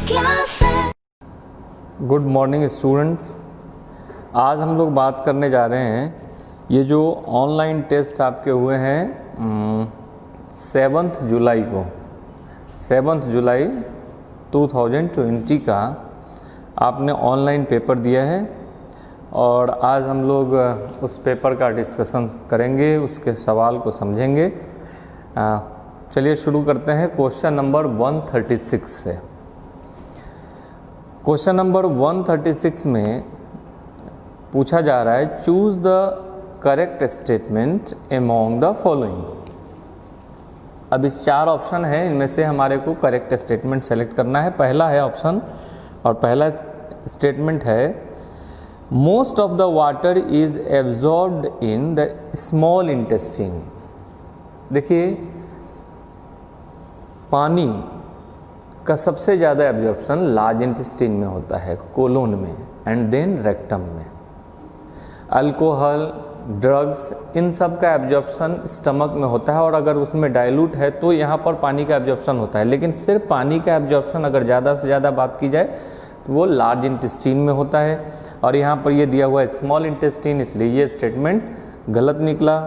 Class है। Good morning students. आज हम लोग बात करने जा रहे हैं ये जो ऑनलाइन टेस्ट आपके हुए हैं 7 जुलाई को, 7 जुलाई 2020 का आपने ऑनलाइन पेपर दिया है और आज हम लोग उस पेपर का डिस्कशन करेंगे, उसके सवाल को समझेंगे। चलिए शुरू करते हैं क्वेश्चन नंबर 136 से। क्वेश्चन नंबर 136 में पूछा जा रहा है choose the correct statement among the following. अब इस 4 ऑप्शन है, इनमें से हमारे को करेक्ट स्टेटमेंट सेलेक्ट करना है। पहला है ऑप्शन और पहला स्टेटमेंट है most of the water is absorbed in the small intestine. देखिए, पानी का सबसे ज़्यादा एब्जॉर्प्शन लार्ज इंटेस्टाइन में होता है, कोलोन में एंड देन रेक्टम में। अल्कोहल, ड्रग्स, इन सब का एब्जॉर्प्शन स्टमक में होता है और अगर उसमें डाइल्यूट है तो यहाँ पर पानी का एब्जॉर्प्शन होता है। लेकिन सिर्फ पानी का एब्जॉर्प्शन अगर ज़्यादा से ज़्यादा बात की जाए तो वो लार्ज इंटेस्टाइन में होता है और यहाँ पर ये दिया हुआ है स्मॉल इंटेस्टाइन, इसलिए ये स्टेटमेंट गलत निकला।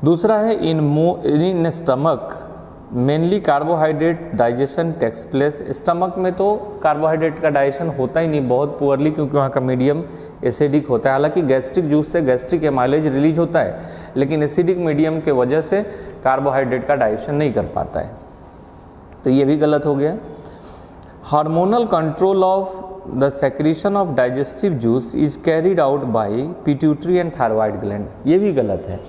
दूसरा है in stomach mainly carbohydrate digestion takes place. Stomach में तो कार्बोहाइड्रेट का डाइजेशन होता ही नहीं, बहुत पुअरली, क्योंकि वहाँ का मीडियम एसिडिक होता है। हालांकि गैस्ट्रिक जूस से गैस्ट्रिक एमाइलेज रिलीज होता है, लेकिन एसिडिक मीडियम के वजह से कार्बोहाइड्रेट का डाइजेशन नहीं कर पाता है, तो ये भी गलत हो गया। Hormonal control of the secretion of digestive juice is carried out by pituitary and thyroid gland, ये भी गलत है।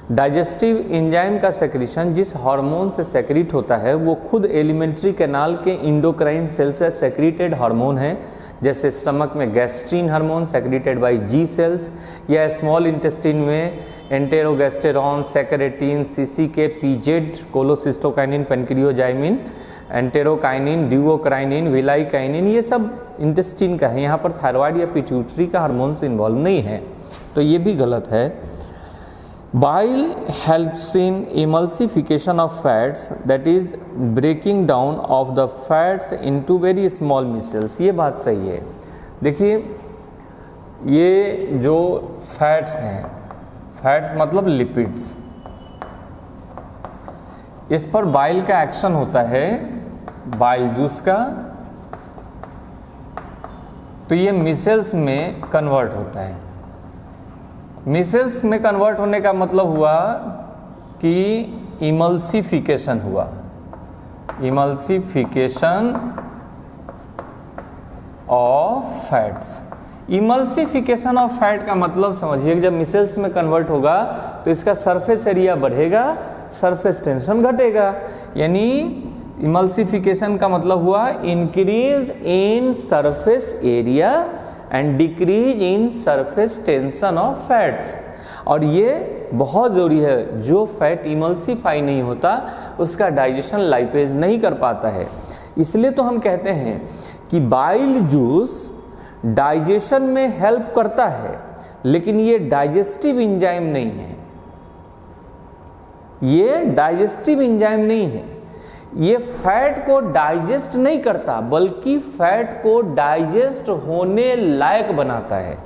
डाइजेस्टिव एंजाइम का सेक्रीशन जिस हार्मोन से सेक्रीट होता है वो खुद एलिमेंट्री कैनाल के इंडोक्राइन सेल से सेक्रीटेड हार्मोन है, जैसे स्टमक में गैस्ट्रीन हार्मोन सेक्रीटेड बाय जी सेल्स, या स्मॉल इंटेस्टाइन में एंटेरोगैस्टेरॉन, सेक्रेटिन, सीसीके, पीजेड, कोलोसिस्टोकाइनिन, पेनक्रियोजाइमिन, एंटेरोकाइनिन, ड्यूओक्राइनिन, विलाइकाइनिन, ये सब इंटेस्टाइन का है। यहाँ पर थायराइड या पिट्यूटरी का हार्मोन से इन्वॉल्व नहीं है, तो ये भी गलत है। Bile helps in emulsification of fats, that is breaking down of the fats into very small micelles, ये बात सही है। देखिए, ये जो फैट्स हैं, फैट्स मतलब लिपिड्स, इस पर बाइल का एक्शन होता है, बाइल जूस का, तो ये मिसेल्स में कन्वर्ट होता है। मिसेल्स में कन्वर्ट होने का मतलब हुआ कि इमल्सिफिकेशन हुआ, emulsification of fats. Emulsification of fat का मतलब समझिए, जब मिसेल्स में कन्वर्ट होगा तो इसका सरफेस एरिया बढ़ेगा, सरफेस टेंशन घटेगा। यानी इमल्सिफिकेशन का मतलब हुआ increase in surface area and decrease in surface tension of fats. और ये बहुत ज़रूरी है, जो फैट इमल्सिफाई नहीं होता उसका डाइजेशन लाइपेज नहीं कर पाता है। इसलिए तो हम कहते हैं कि बाइल जूस डाइजेशन में हेल्प करता है, लेकिन ये डाइजेस्टिव एंजाइम नहीं है, ये डाइजेस्टिव एंजाइम नहीं है। ये फैट को डाइजेस्ट नहीं करता, बल्कि फैट को डाइजेस्ट होने लायक बनाता है।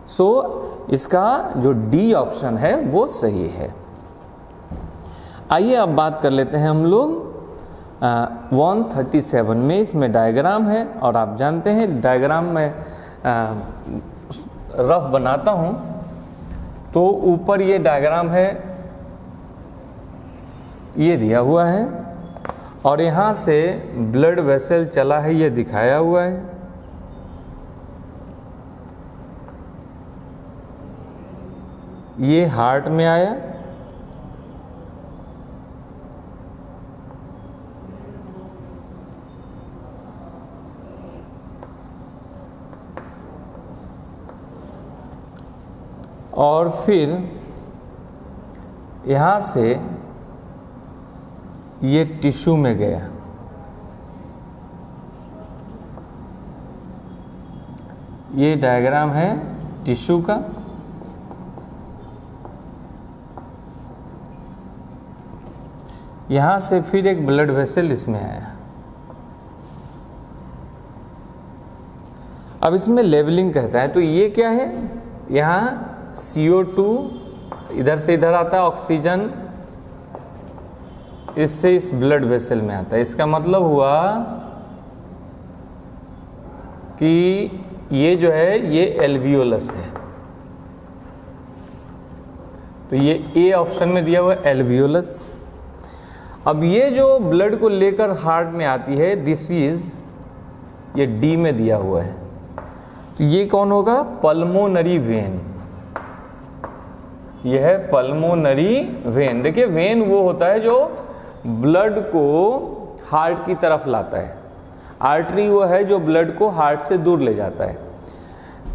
सो इसका जो डी ऑप्शन है वो सही है। आइए अब बात कर लेते हैं हम लोग 137 में। इसमें डायग्राम है और आप जानते हैं डायग्राम में रफ बनाता हूं, तो ऊपर ये डायग्राम है, ये दिया हुआ है और यहाँ से ब्लड वेसल चला है, ये दिखाया हुआ है। ये हार्ट में आया, और फिर यहाँ से ये टिश्यू में गया। ये डायग्राम है टिश्यू का। यहाँ से फिर एक ब्लड वेसल इसमें आया, अब इसमें लेवलिंग कहता है, तो ये क्या है, यहाँ CO2 इधर से इधर आता है, ऑक्सीजन इससे इस ब्लड वेसल में आता है। इसका मतलब हुआ कि ये जो है ये एल्वियोलस है, तो ये ए ऑप्शन में दिया हुआ है एल्वियोलस। अब ये जो ब्लड को लेकर हार्ट में आती है, दिस इज, ये डी में दिया हुआ है, तो ये कौन होगा, पल्मोनरी वेन। यह है पल्मोनरी वेन। देखिए वेन वो होता है जो ब्लड को हार्ट की तरफ लाता है, आर्टरी वो है जो ब्लड को हार्ट से दूर ले जाता है।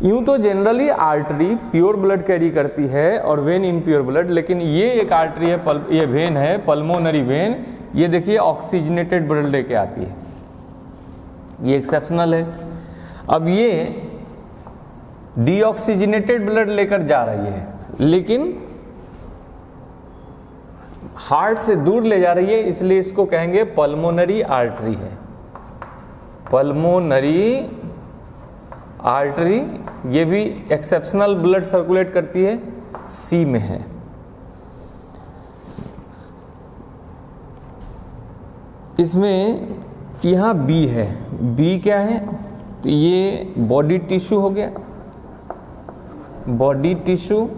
यूं तो generally artery pure blood carry करती है और वेन इम्प्योर ब्लड, लेकिन ये एक आर्टरी है, ये वेन है पल्मोनरी वेन, ये देखिए ऑक्सीजनेटेड ब्लड लेके आती है, ये एक्सेप्शनल है। अब ये डीऑक्सीजनेटेड ब्लड लेकर जा रही है, लेकिन हार्ट से दूर ले जा रही है, इसलिए इसको कहेंगे पल्मोनरी आर्टरी है, पल्मोनरी आर्टरी। ये भी एक्सेप्शनल ब्लड सर्कुलेट करती है, सी में है। इसमें यहाँ बी है, बी क्या है, तो ये बॉडी टिश्यू हो गया, बॉडी टिश्यू।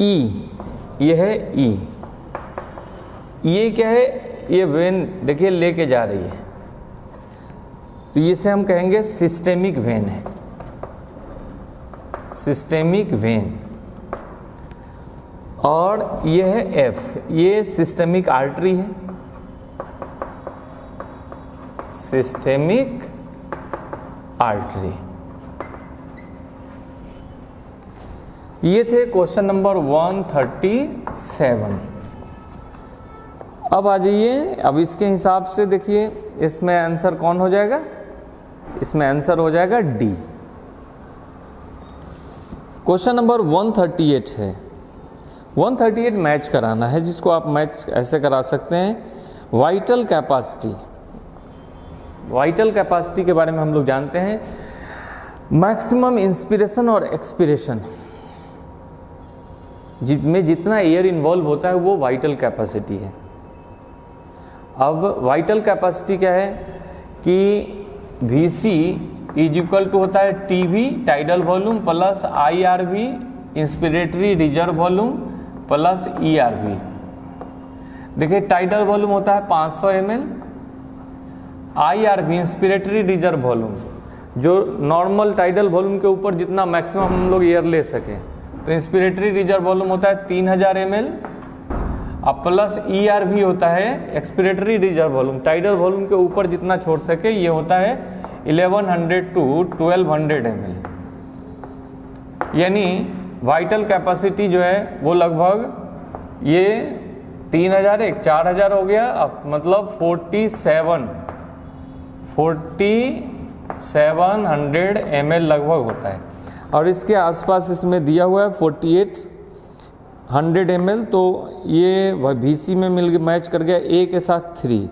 ई, ये है ई, ये क्या है, ये वेन देखिए लेके जा रही है, तो इसे हम कहेंगे सिस्टेमिक वेन है, सिस्टेमिक वेन। और ये है एफ, ये सिस्टेमिक आर्टरी है, सिस्टेमिक आर्टरी। ये थे क्वेश्चन नंबर 137। अब आ जाइए, अब इसके हिसाब से देखिए इसमें आंसर कौन हो जाएगा, इसमें आंसर हो जाएगा डी। क्वेश्चन नंबर 138 है, 138 मैच कराना है, जिसको आप मैच ऐसे करा सकते हैं। वाइटल कैपेसिटी, वाइटल कैपेसिटी के बारे में हम लोग जानते हैं, मैक्सिमम इंस्पिरेशन और एक्सपिरेशन में जितना एयर इन्वॉल्व होता है वो वाइटल कैपेसिटी है। अब वाइटल कैपेसिटी क्या है कि VC इज इक्वल टू होता है TV tidal volume plus IRV inspiratory reserve volume plus ERV। देखिए टाइडल वॉल्यूम होता है 500 ml, IRV inspiratory reserve volume जो नॉर्मल टाइडल वॉल्यूम के ऊपर जितना मैक्सिमम हम लोग एयर ले सकें, तो इंस्पिरेटरी रिजर्व वॉल्यूम होता है 3000 ml, अब प्लस ERV होता है expiratory reserve volume, tidal volume के ऊपर जितना छोड़ सके, ये होता है 1100 to 1200 ml। यानी वाइटल कैपेसिटी जो है वो लगभग ये 3000 एक 4000 हो गया, अब मतलब 4700 ml लगभग होता है। और इसके आसपास इसमें दिया हुआ है 4800 ml, तो ये VC में मिल गया, मैच कर गया A के साथ 3।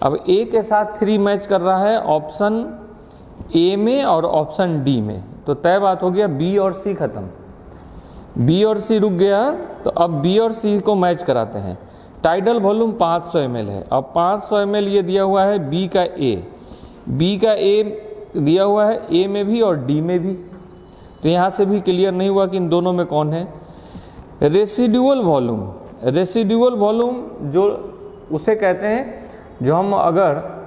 अब A के साथ 3 मैच कर रहा है ऑप्शन A में और ऑप्शन D में, तो तय बात हो गया B और C खत्म, B और C रुक गया, तो अब B और C को मैच कराते हैं। टाइडल वॉल्यूम 500 ml है, अब 500 ml ये दिया हुआ है B का A, B का A दिया हुआ है A में भी और D में भी, तो यहाँ से भी क्लियर नहीं हुआ कि इन दोनों में कौन है। रेसिडुअल वॉल्यूम, रेसिडुअल वॉल्यूम जो उसे कहते हैं जो हम अगर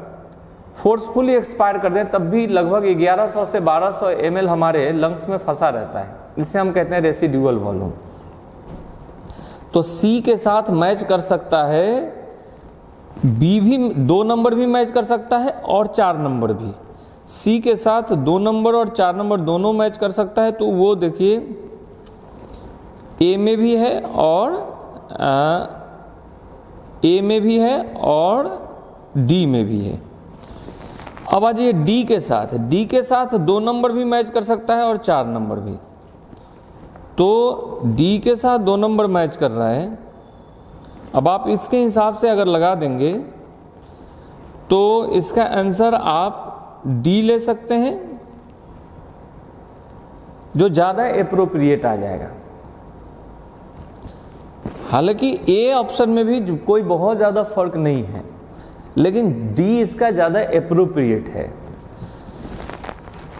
फोर्सफुली एक्सपायर कर दें तब भी लगभग 1100 से 1200 ml हमारे लंग्स में फंसा रहता है, इसे हम कहते हैं रेसिडुअल वॉल्यूम। तो C के साथ मैच कर सकता है, B भी 2 नंबर भी मैच कर सकता है और 4 नंबर भी। C के साथ 2 नंबर और 4 नंबर दोनों मैच कर सकता है, तो वो देखिए A में भी है और A में भी है और D में भी है। अब आ जाइए D के साथ, D के साथ 2 नंबर भी मैच कर सकता है और 4 नंबर भी, तो D के साथ 2 नंबर मैच कर रहा है। अब आप इसके हिसाब से अगर लगा देंगे तो इसका आंसर आप डी ले सकते हैं, जो ज़्यादा एप्रोप्रिएट आ जाएगा। हालांकि ए ऑप्शन में भी कोई बहुत ज़्यादा फर्क नहीं है, लेकिन डी इसका ज़्यादा एप्रोप्रिएट है।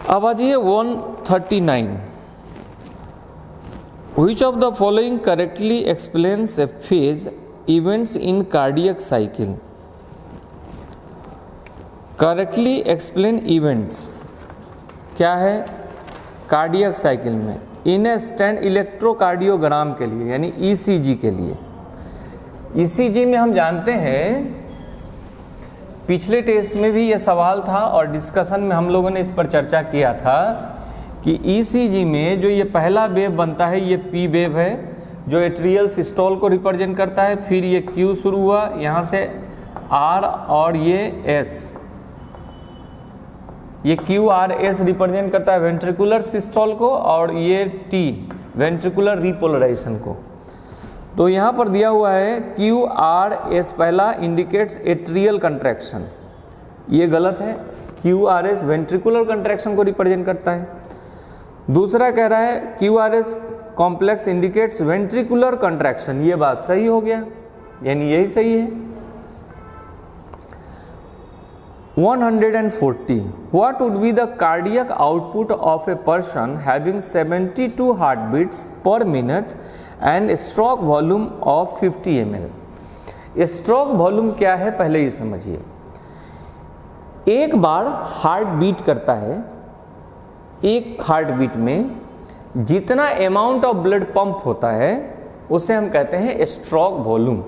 अब आ जाइए 139। Which of the following correctly explains a phase events in cardiac cycle? Correctly explain events क्या है कार्डियक साइकिल में इन ए स्टैंड इलेक्ट्रोकार्डियोग्राम के लिए, यानी ईसीजी के लिए। ईसीजी में हम जानते हैं, पिछले टेस्ट में भी ये सवाल था और डिस्कशन में हम लोगों ने इस पर चर्चा किया था कि ईसीजी में जो ये पहला वेव बनता है ये पी वेव है, जो एट्रियल सिस्टोल को रिप्रेजेंट करता है। फिर ये क्यू शुरू हुआ, यहाँ से आर और ये एस, ये क्यू आर एस रिप्रेजेंट करता है वेंट्रिकुलर सिस्टोल को, और ये टी वेंट्रिकुलर रिपोलराइजेशन को। तो यहाँ पर दिया हुआ है क्यू आर एस पहला इंडिकेट्स एट्रियल कंट्रैक्शन, ये गलत है। Q R S ventricular contraction को रिप्रेजेंट करता है। दूसरा कह रहा है Q R S complex indicates ventricular contraction, ये बात सही हो गया, यानी यही सही है। 140. What would be the cardiac output of a person having 72 heartbeats per minute and stroke volume of 50 ml? Stroke volume क्या है पहले ही समझिए। एक बार हार्ट बीट करता है, एक हार्ट बीट में जितना अमाउंट ऑफ ब्लड पंप होता है उसे हम कहते हैं स्ट्रोक वॉल्यूम,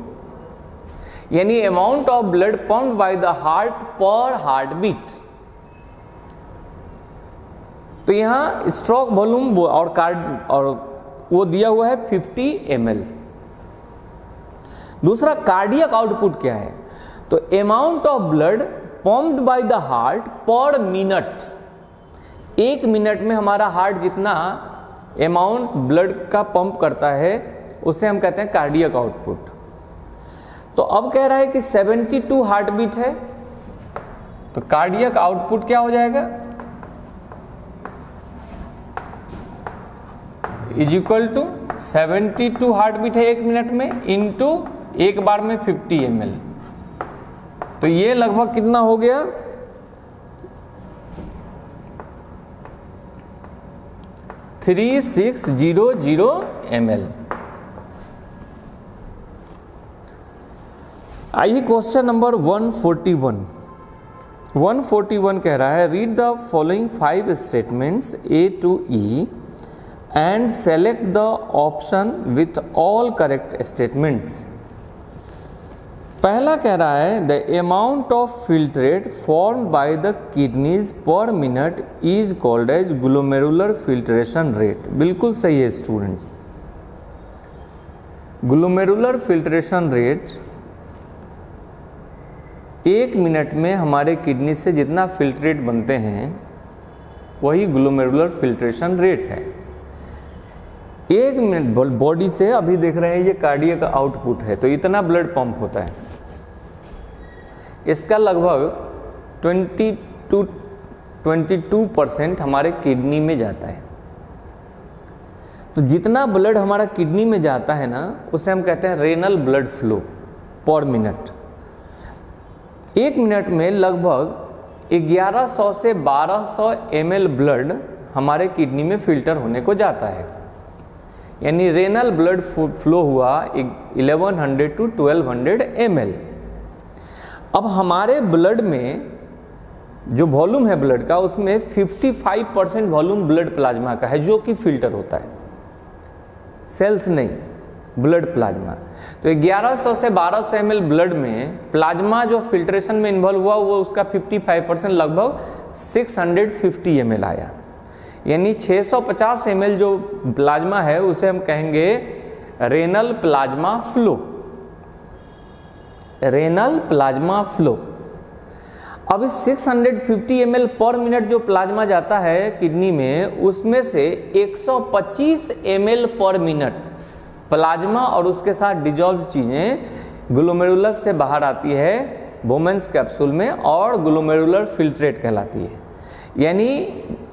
यानी amount of blood pumped by the heart पर हार्ट बीट। तो यहां स्ट्रोक वॉल्यूम और वो दिया हुआ है 50 ml। दूसरा कार्डियक आउटपुट क्या है, तो amount of blood pumped by the heart पर मिनट। एक मिनट में हमारा हार्ट जितना अमाउंट ब्लड का पंप करता है उसे हम कहते हैं कार्डियक आउटपुट। तो अब कह रहा है कि 72 हार्ट बीट है, तो कार्डियक आउटपुट क्या हो जाएगा, is equal to 72 heart beat है एक मिनट में इंटू एक बार में 50 ml। तो ये लगभग कितना हो गया, 3600 ml। आइए क्वेश्चन नंबर 141। 141 कह रहा है read the following 5 statements A to E and select the option with all correct statements. पहला कह रहा है the amount of filtrate formed by the kidneys per minute is called as glomerular filtration rate. बिल्कुल सही है students. Glomerular filtration rate एक minute में हमारे किडनी से जितना फिल्ट्रेट बनते हैं वही ग्लोमेरुलर फिल्ट्रेशन रेट है। एक मिनट बॉडी से अभी देख रहे हैं ये कार्डियक आउटपुट है, तो इतना ब्लड पंप होता है, इसका लगभग 22% हमारे किडनी में जाता है। तो जितना ब्लड हमारा किडनी में जाता है ना उसे हम कहते हैं रेनल ब्लड फ्लो पर मिनट। एक मिनट में लगभग 1100 से 1200 ml ब्लड हमारे किडनी में फिल्टर होने को जाता है, यानी रेनल ब्लड फ्लो हुआ 1100 टू 1200 ml। अब हमारे ब्लड में जो वॉल्यूम है ब्लड का उसमें 55% वॉल्यूम ब्लड प्लाज्मा का है जो कि फिल्टर होता है, सेल्स नहीं, ब्लड प्लाज्मा। तो 1100 से 1200 ml ब्लड में प्लाज्मा जो फिल्ट्रेशन में इन्वॉल्व हुआ वो उसका 55% लगभग 650 ml आया, यानी 650 ml जो प्लाज्मा है उसे हम कहेंगे renal plasma flow. Renal plasma flow. अब इस 650 ml पर मिनट जो प्लाज्मा जाता है किडनी में उसमें से 125 ml पर मिनट प्लाज्मा और उसके साथ डिजॉल्व चीजें ग्लोमेरुलस से बाहर आती है बोमेंस कैप्सूल में और ग्लोमेरुलर फिल्ट्रेट कहलाती है। यानी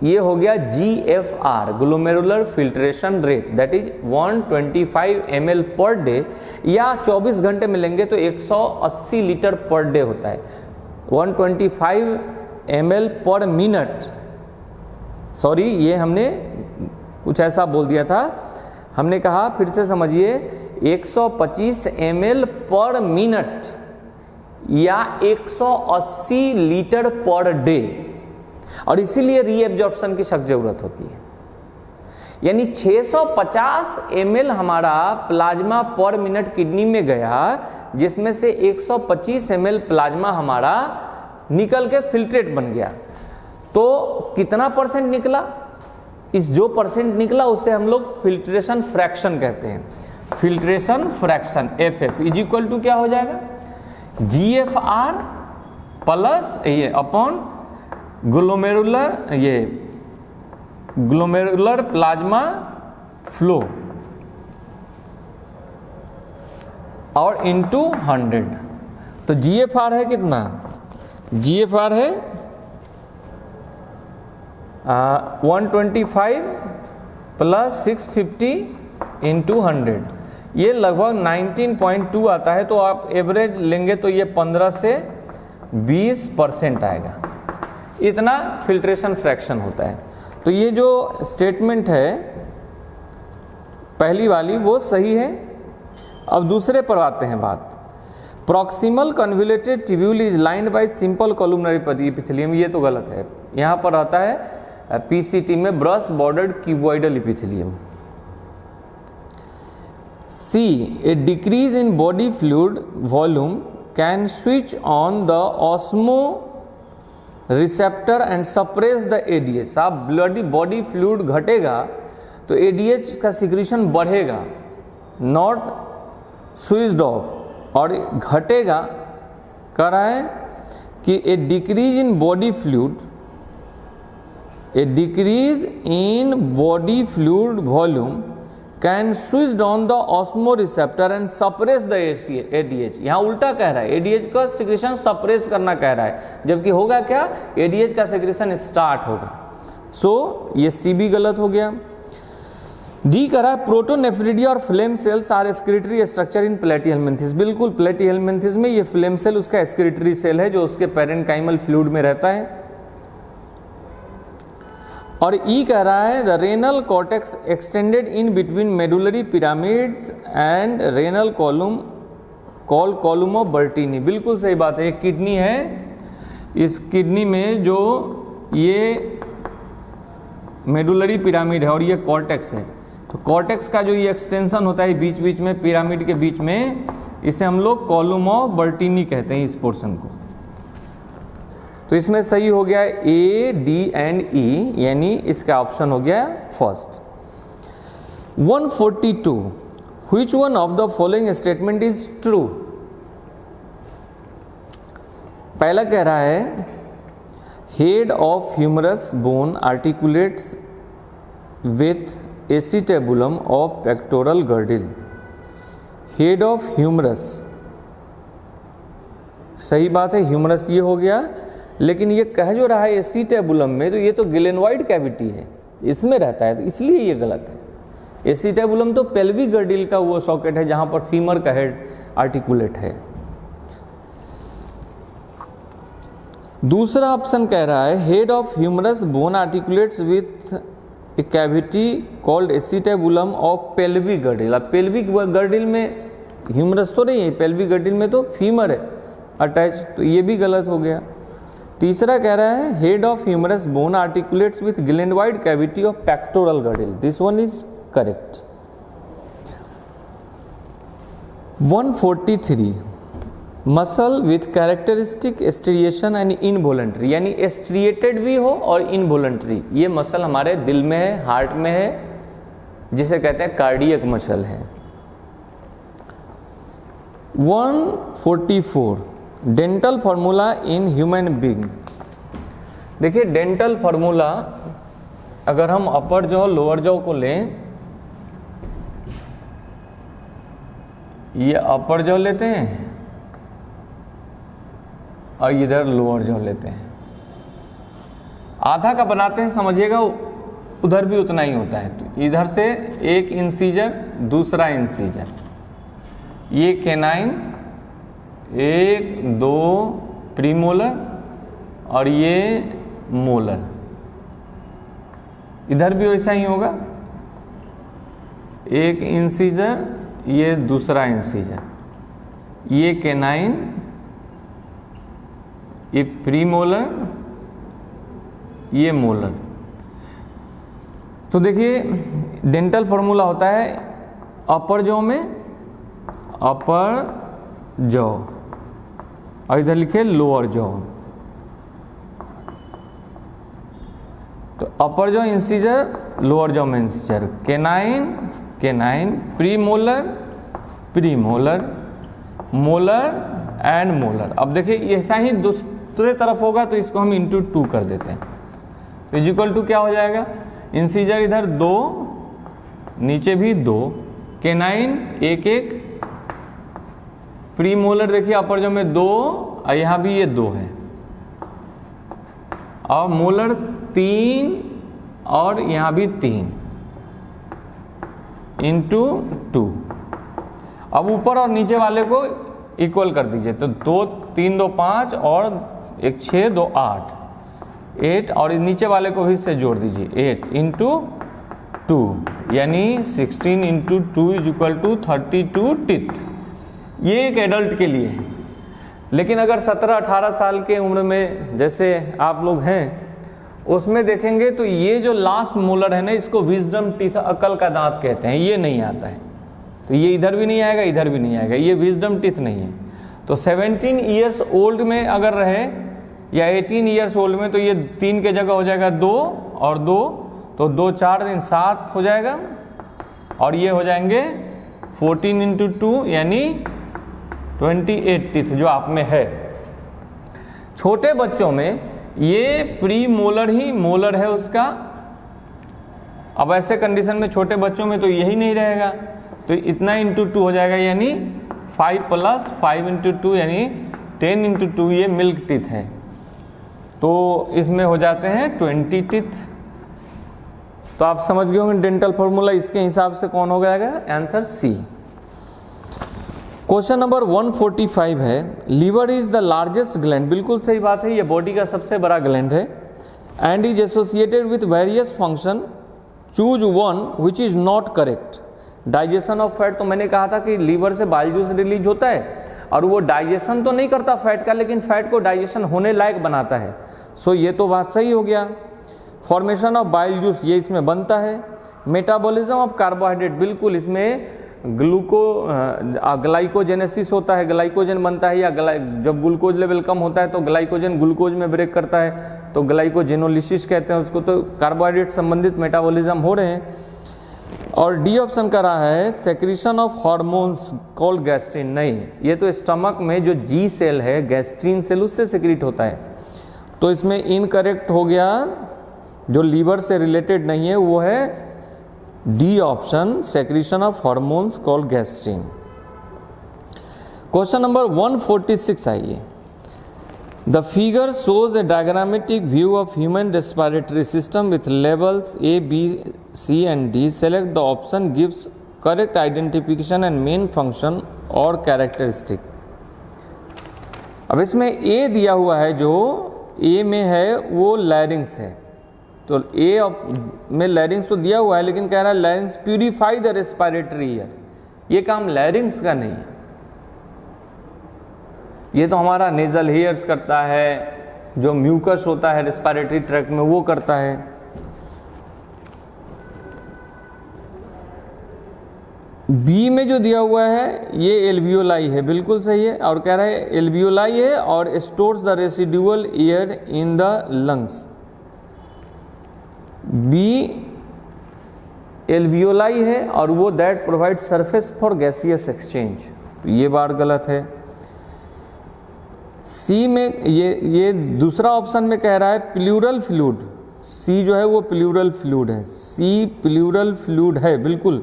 ये हो गया GFR, glomerular filtration rate, that is 125 ml per day, या 24 घंटे में लेंगे तो 180 लीटर पर डे होता है। 125 ml पर मिनट, सॉरी ये हमने कुछ ऐसा बोल दिया था, हमने कहा फिर से समझिए 125 ml पर मिनट या 180 लीटर पर डे, और इसीलिए रीएब्जॉर्प्शन की सख्त जरूरत होती है। यानी 650 ml हमारा प्लाज्मा पर मिनट किडनी में गया, जिसमें से 125 ml प्लाज्मा हमारा निकल के फिल्ट्रेट बन गया। तो कितना परसेंट निकला? इस जो परसेंट निकला उसे हम लोग फिल्ट्रेशन फ्रैक्शन कहते हैं। Filtration fraction FF is equal to क्या हो जाएगा? GFR प्लस ये अपॉन ग्लोमेरुलर प्लाज्मा फ्लो और इनटू 100। तो GFR है कितना? GFR है 125 प्लस 650 इंटू 100, ये लगभग 19.2 आता है। तो आप एवरेज लेंगे तो ये 15 से 20% आएगा, इतना फिल्ट्रेशन फ्रैक्शन होता है। तो ये जो स्टेटमेंट है पहली वाली वो सही है। अब दूसरे पर आते हैं बात। Proximal convoluted tubule is lined by simple columnar epithelium, ये तो गलत है। यहाँ पर आता है PCT में brush bordered cuboidal epithelium. C, a decrease in body fluid volume can switch on the osmo receptor and suppress the ADH। आप बॉडी फ्लूइड घटेगा तो ADH का सिक्रीशन बढ़ेगा, नॉट स्विच्ड ऑफ, और घटेगा कह रहा है कि a decrease in body fluid, A decrease in body fluid volume can switch on the osmoreceptor and suppress the ADH। यहाँ उल्टा कह रहा है, ADH का सिक्रेशन सप्रेस करना कह रहा है, जबकि होगा क्या? ADH का सिक्रेशन स्टार्ट होगा। सो ये C भी गलत हो गया। D कह रहा है प्रोटोनेफ्रिडिया और flame cells are excretory structure in platyhelminthes. बिल्कुल, प्लेटीहेलमिन्थेस में ये फ्लेम सेल उसका एक्सक्रीटरी सेल है जो उसके पेरेन्काइमल फ्लूइड में रहता है। और E कह रहा है the renal cortex extended in between medullary pyramids and renal column call column of बर्टीनी। बिल्कुल सही बात है, ये किडनी है, इस किडनी में जो ये मेडुलरी पिरामिड है और ये कॉर्टेक्स है, तो कॉर्टेक्स का जो ये एक्सटेंशन होता है बीच बीच में पिरामिड के बीच में, इसे हम लोग कॉलम ऑफ बर्टीनी कहते हैं इस पोर्शन को। तो इसमें सही हो गया A, D एंड E, यानी इसका ऑप्शन हो गया first. 142, which one of the following statement is true? पहला कह रहा है head of humerus bone articulates with acetabulum of pectoral girdle. Head of humerus, सही बात है, ह्यूमरस ये हो गया, लेकिन ये कह जो रहा है एसिटेबुलम में, तो ये तो ग्लेनोइड कैविटी है, इसमें रहता है, तो इसलिए ये गलत है। एसिटेबुलम तो पेल्विक गर्डिल का वो सॉकेट है जहां पर फीमर का हेड आर्टिकुलेट है। दूसरा ऑप्शन कह रहा है head of humerus bone articulates with a cavity called acetabulum of pelvic girdle. अब पेल्विक गर्डिल में ह्यूमरस तो नहीं है, पेल्विक गर्डिल में तो फीमर है अटैच, तो ये भी गलत हो गया। तीसरा कह रहा है head of humerus bone articulates with glenoid cavity of pectoral girdle. This one is correct. 143, muscle with characteristic striation and involuntary, यानी एस्ट्रिएटेड भी हो और इनवॉलंटरी, ये मसल हमारे दिल में है, हार्ट में है, जिसे कहते हैं कार्डियक मसल है। 144, dental formula in human being. देखिए डेंटल फार्मूला, अगर हम अपर जॉ लोअर जॉ को लें, ये अपर जॉ लेते हैं, और इधर लोअर जॉ लेते हैं। आधा का बनाते हैं समझिएगा, उधर भी उतना ही होता है। तो इधर से एक इंसीजर, दूसरा इंसीजर, ये कैनाइन, 1 2 प्रीमोलर और ये मोलर। इधर भी वैसा ही होगा, एक इंसीजर, ये दूसरा इंसीजर, ये कैनाइन, ये प्रीमोलर, ये मोलर। तो देखिए डेंटल फॉर्मूला होता है अपर जॉ में अपर जॉ और इधर लिखे लोअर जॉ। तो upper jaw incisor, lower jaw में incisor, canine canine, premolar premolar, molar and molar. अब देखिए ऐसा ही दूसरे तरफ होगा तो इसको हम इंटू 2 कर देते हैं। तो इक्वल टू क्या हो जाएगा, इंसीजर इधर 2, नीचे भी 2, कैनाइन 1 1, प्रीमोलर देखिए अपर जॉ में 2 और यहाँ भी ये 2 है, और मोलर 3 और यहाँ भी 3 इंटू 2। अब ऊपर और नीचे वाले को इक्वल कर दीजिए। तो 2 3 2 5 और 1 6 2 8 8 और नीचे वाले को भी इससे जोड़ दीजिए 8 इंटू 2 यानी 16 into 2 is equal to 32 teeth. ये एक एडल्ट के लिए है। लेकिन अगर 17-18 साल के उम्र में जैसे आप लोग हैं उसमें देखेंगे तो ये जो लास्ट मोलर है ना, इसको विजडम टीथ, अकल का दांत कहते हैं, ये नहीं आता है। तो ये इधर भी नहीं आएगा, इधर भी नहीं आएगा, ये विजडम टीथ नहीं है। तो 17 ईयर्स ओल्ड में अगर रहे या 18 ईयर्स ओल्ड में तो ये 3 के जगह हो जाएगा 2 और 2, तो 2 4 दिन 7 हो जाएगा, और ये हो जाएंगे 14 इंटू 2 यानी 28 टीथ जो आप में है। छोटे बच्चों में ये प्री मोलर ही मोलर है उसका। अब ऐसे कंडीशन में छोटे बच्चों में तो यही नहीं रहेगा, तो इतना इंटू 2 हो जाएगा, यानी 5 + 5 इंटू 2 यानी 10 इंटू 2 ये मिल्क टीथ है। तो इसमें हो जाते हैं 20 टीथ। तो आप समझ गए होंगे डेंटल फॉर्मूला, इसके हिसाब से कौन हो जाएगा, आंसर सी। क्वेश्चन नंबर 145 है, liver is the largest gland. बिल्कुल सही बात है, ये बॉडी का सबसे बड़ा ग्लैंड है। And is associated with various function, choose one which is not correct. Digestion of fat, तो मैंने कहा था कि लीवर से बाइल जूस रिलीज होता है और वो डाइजेशन तो नहीं करता फैट का, लेकिन फैट को डाइजेशन होने लायक बनाता है। सो ये तो बात सही हो गया। फॉर्मेशन ऑफ बाइल जूस, ये इसमें बनता है। मेटाबॉलिज्म ऑफ कार्बोहाइड्रेट, बिल्कुल इसमें ग्लाइकोजेनेसिस होता है, ग्लाइकोजन बनता है, या जब ग्लूकोज लेवल कम होता है तो ग्लाइकोजन ग्लूकोज में ब्रेक करता है, तो ग्लाइकोजेनोलिसिस कहते हैं उसको। तो कार्बोहाइड्रेट संबंधित मेटाबॉलिज्म हो रहे हैं। और डी ऑप्शन का रहा है secretion of hormones called gastrin. नहीं, ये तो स्टमक में जो जी सेल है, गैस्ट्रिन सेल, उससे सेक्रीट होता है। तो इसमें इनकरेक्ट हो गया, जो लीवर से रिलेटेड नहीं है वो है D option, secretion of hormones called gastrin. Question number 146 आइए। The figure shows A diagrammatic view of human respiratory system with levels A, B, C and D. Select the option gives correct identification and main function और characteristic. अब इसमें A दिया हुआ है, जो A में है वो लैरिंग्स है। तो A में लैरिंग्स तो दिया हुआ है, लेकिन कह रहा है लैरिंग्स प्यूरिफाई द रेस्पिरेटरी एयर। ये काम लैरिंग्स का नहीं है, ये तो हमारा नेजल हेयर्स करता है, जो म्यूकस होता है रेस्पिरेटरी ट्रैक्ट में वो करता है। बी में जो दिया हुआ है ये एल्वियोलाई है, बिल्कुल सही है, और कह रहा है एल्वियोलाई है और stores the residual air in the lungs. B alveoli है और वो that provide surface for gaseous exchange, तो ये बात गलत है। सी में ये दूसरा ऑप्शन में कह रहा है प्लूरल फ्लूइड। सी जो है वो प्लूरल फ्लूइड है, सी प्लूरल फ्लूइड है बिल्कुल।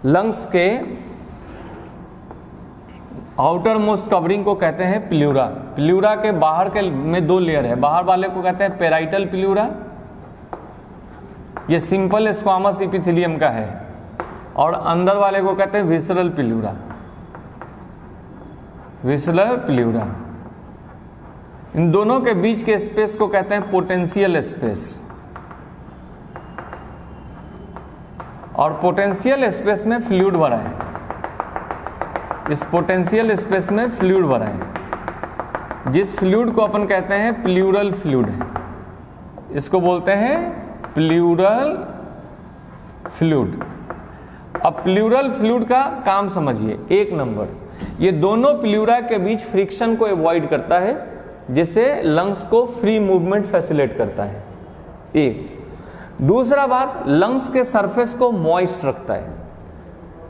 लंग्स के आउटर मोस्ट कवरिंग को कहते हैं प्ल्यूरा। प्ल्यूरा के बाहर के में 2 लेयर है, बाहर वाले को कहते हैं पेराइटल प्ल्यूरा, ये सिंपल स्क्वामस इपिथेलियम का है, और अंदर वाले को कहते हैं विसरल प्ल्यूरा। विसरल प्ल्यूरा, इन दोनों के बीच के स्पेस को कहते हैं पोटेंशियल स्पेस, और पोटेंशियल स्पेस में फ्लूइड भरा है, इस पोटेंशियल स्पेस में फ्लूइड भरा है, जिस फ्लूइड को अपन कहते हैं प्ल्यूरल फ्लूइड है, इसको बोलते हैं प्ल्यूरल फ्लूइड। अब प्ल्यूरल फ्लूइड का काम समझिए। 1 नंबर, ये दोनों प्ल्यूरा के बीच फ्रिक्शन को अवॉइड करता है, जिससे लंग्स को फ्री मूवमेंट फैसिलिटेट करता है। 1 दूसरा बात, लंग्स के सरफेस को मॉइस्ट रखता है,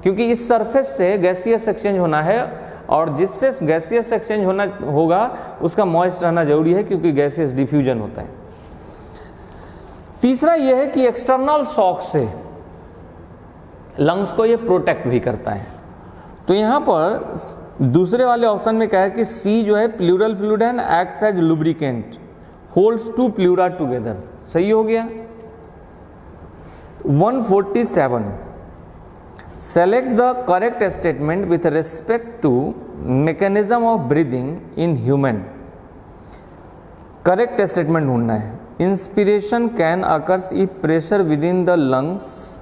क्योंकि इस सरफेस से गैसियस एक्सचेंज होना है, और जिससे गैसियस एक्सचेंज होगा उसका मॉइस्ट रहना जरूरी है, क्योंकि गैसियस डिफ्यूजन होता है। तीसरा यह है कि एक्सटर्नल शॉक से लंग्स को ये प्रोटेक्ट भी करता है। तो यहां पर दूसरे वाले ऑप्शन में क्या है कि सी जो है pleural fluid and acts as lubricant, holds 2 pleura together. सही हो गया। 147, select the correct statement with respect to mechanism of breathing in human. Correct statement ढूंढना है। Inspiration can occurs if pressure with in the lungs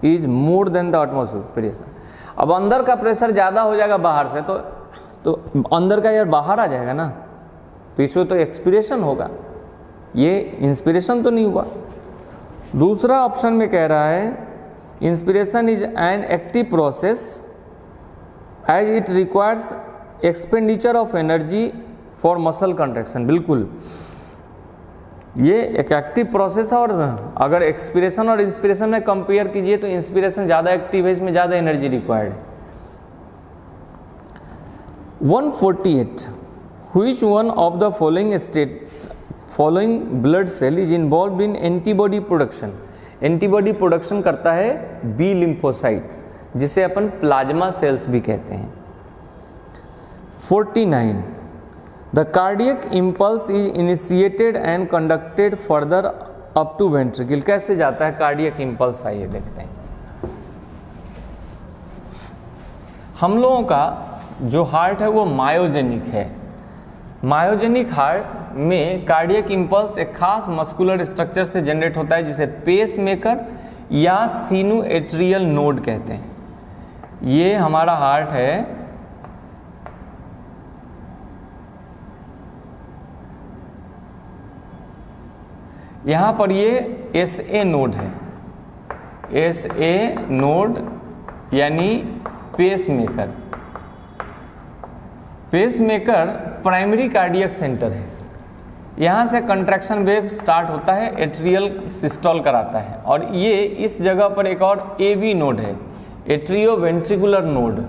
is more than the atmospheric pressure. अब अंदर का pressure ज़्यादा हो जाएगा बाहर से, तो अंदर का एयर बाहर आ जाएगा ना, तो इसमें तो एक्सपिरेशन होगा, ये इंस्पिरेशन तो नहीं हुआ। दूसरा ऑप्शन में कह रहा है inspiration is an active process as it requires expenditure of energy for muscle contraction. बिल्कुल, ये एक एक्टिव प्रोसेस है, और अगर एक्सपिरेशन और इंस्पिरेशन में कंपेयर कीजिए तो इंस्पिरेशन ज़्यादा एक्टिव है, इसमें ज़्यादा एनर्जी रिक्वायर्ड है। 148, which one of the following blood cell is involve in antibody production. Antibody production करता है बी लिम्फोसाइट्स, जिसे अपन प्लाज्मा सेल्स भी कहते हैं। 49, the cardiac impulse is initiated and conducted further up to ventricle. कैसे जाता है कार्डियक इम्पल्स, आइए देखते हैं। हम लोगों का जो हार्ट है वो मायोजेनिक है। मायोजेनिक हार्ट में कार्डियक इम्पल्स एक खास मस्कुलर स्ट्रक्चर से जनरेट होता है, जिसे पेस मेकर या सिनुएट्रियल नोड कहते हैं। ये हमारा हार्ट है, यहां पर ये SA नोड है, SA नोड यानी pacemaker. Pacemaker primary cardiac centre है, यहाँ से कंट्रैक्शन वेव स्टार्ट होता है, एट्रियल सिस्टोल कराता है, और ये इस जगह पर एक और AV नोड है, एट्रियो वेंट्रिकुलर नोड।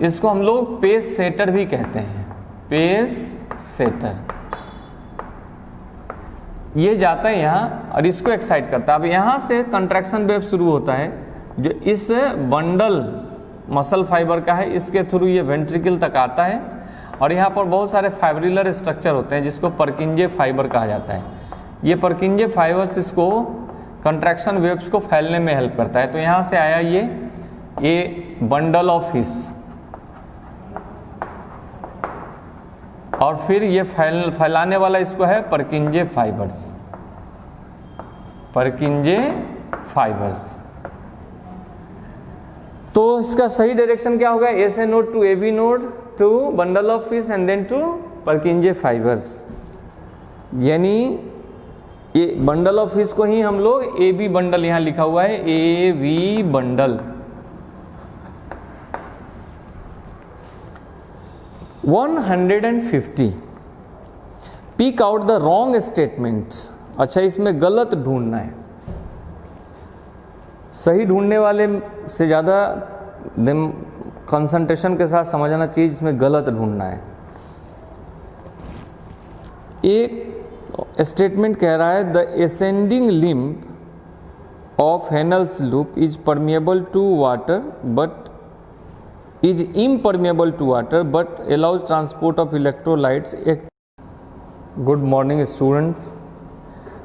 इसको हम लोग पेस सेटर भी कहते हैं, पेस सेटर। ये जाता है यहाँ और इसको एक्साइट करता है। अब यहाँ से कंट्रैक्शन वेव शुरू होता है, जो इस बंडल मसल फाइबर का है, इसके थ्रू ये वेंट्रिकल तक आता है, और यहाँ पर बहुत सारे फाइब्रिलर स्ट्रक्चर होते हैं जिसको परकिंजे फाइबर कहा जाता है। ये परकिंजे फाइबर्स इसको कंट्रैक्शन वेव्स को फैलने में हेल्प करता है। तो यहाँ से आया ये बंडल ऑफ हिस, और फिर ये फैलाने वाला इसको है परकिंजे फाइबर्स, परकिंजे फाइबर्स। तो इसका सही डायरेक्शन क्या होगा, SA node to AV node to bundle of His and then to Purkinje fibres. यानी ये बंडल ऑफ हिस को ही हम लोग AB बंडल, यहां लिखा हुआ है AV bundle. 150, pick out the wrong statements. अच्छा, इसमें गलत ढूंढना है, सही ढूंढने वाले से ज़्यादा कंसंट्रेशन के साथ समझना चाहिए, इसमें गलत ढूंढना है। एक स्टेटमेंट कह रहा है the ascending limb of Henle's loop is permeable to water but is impermeable to water but allows transport of electrolytes. Good morning students,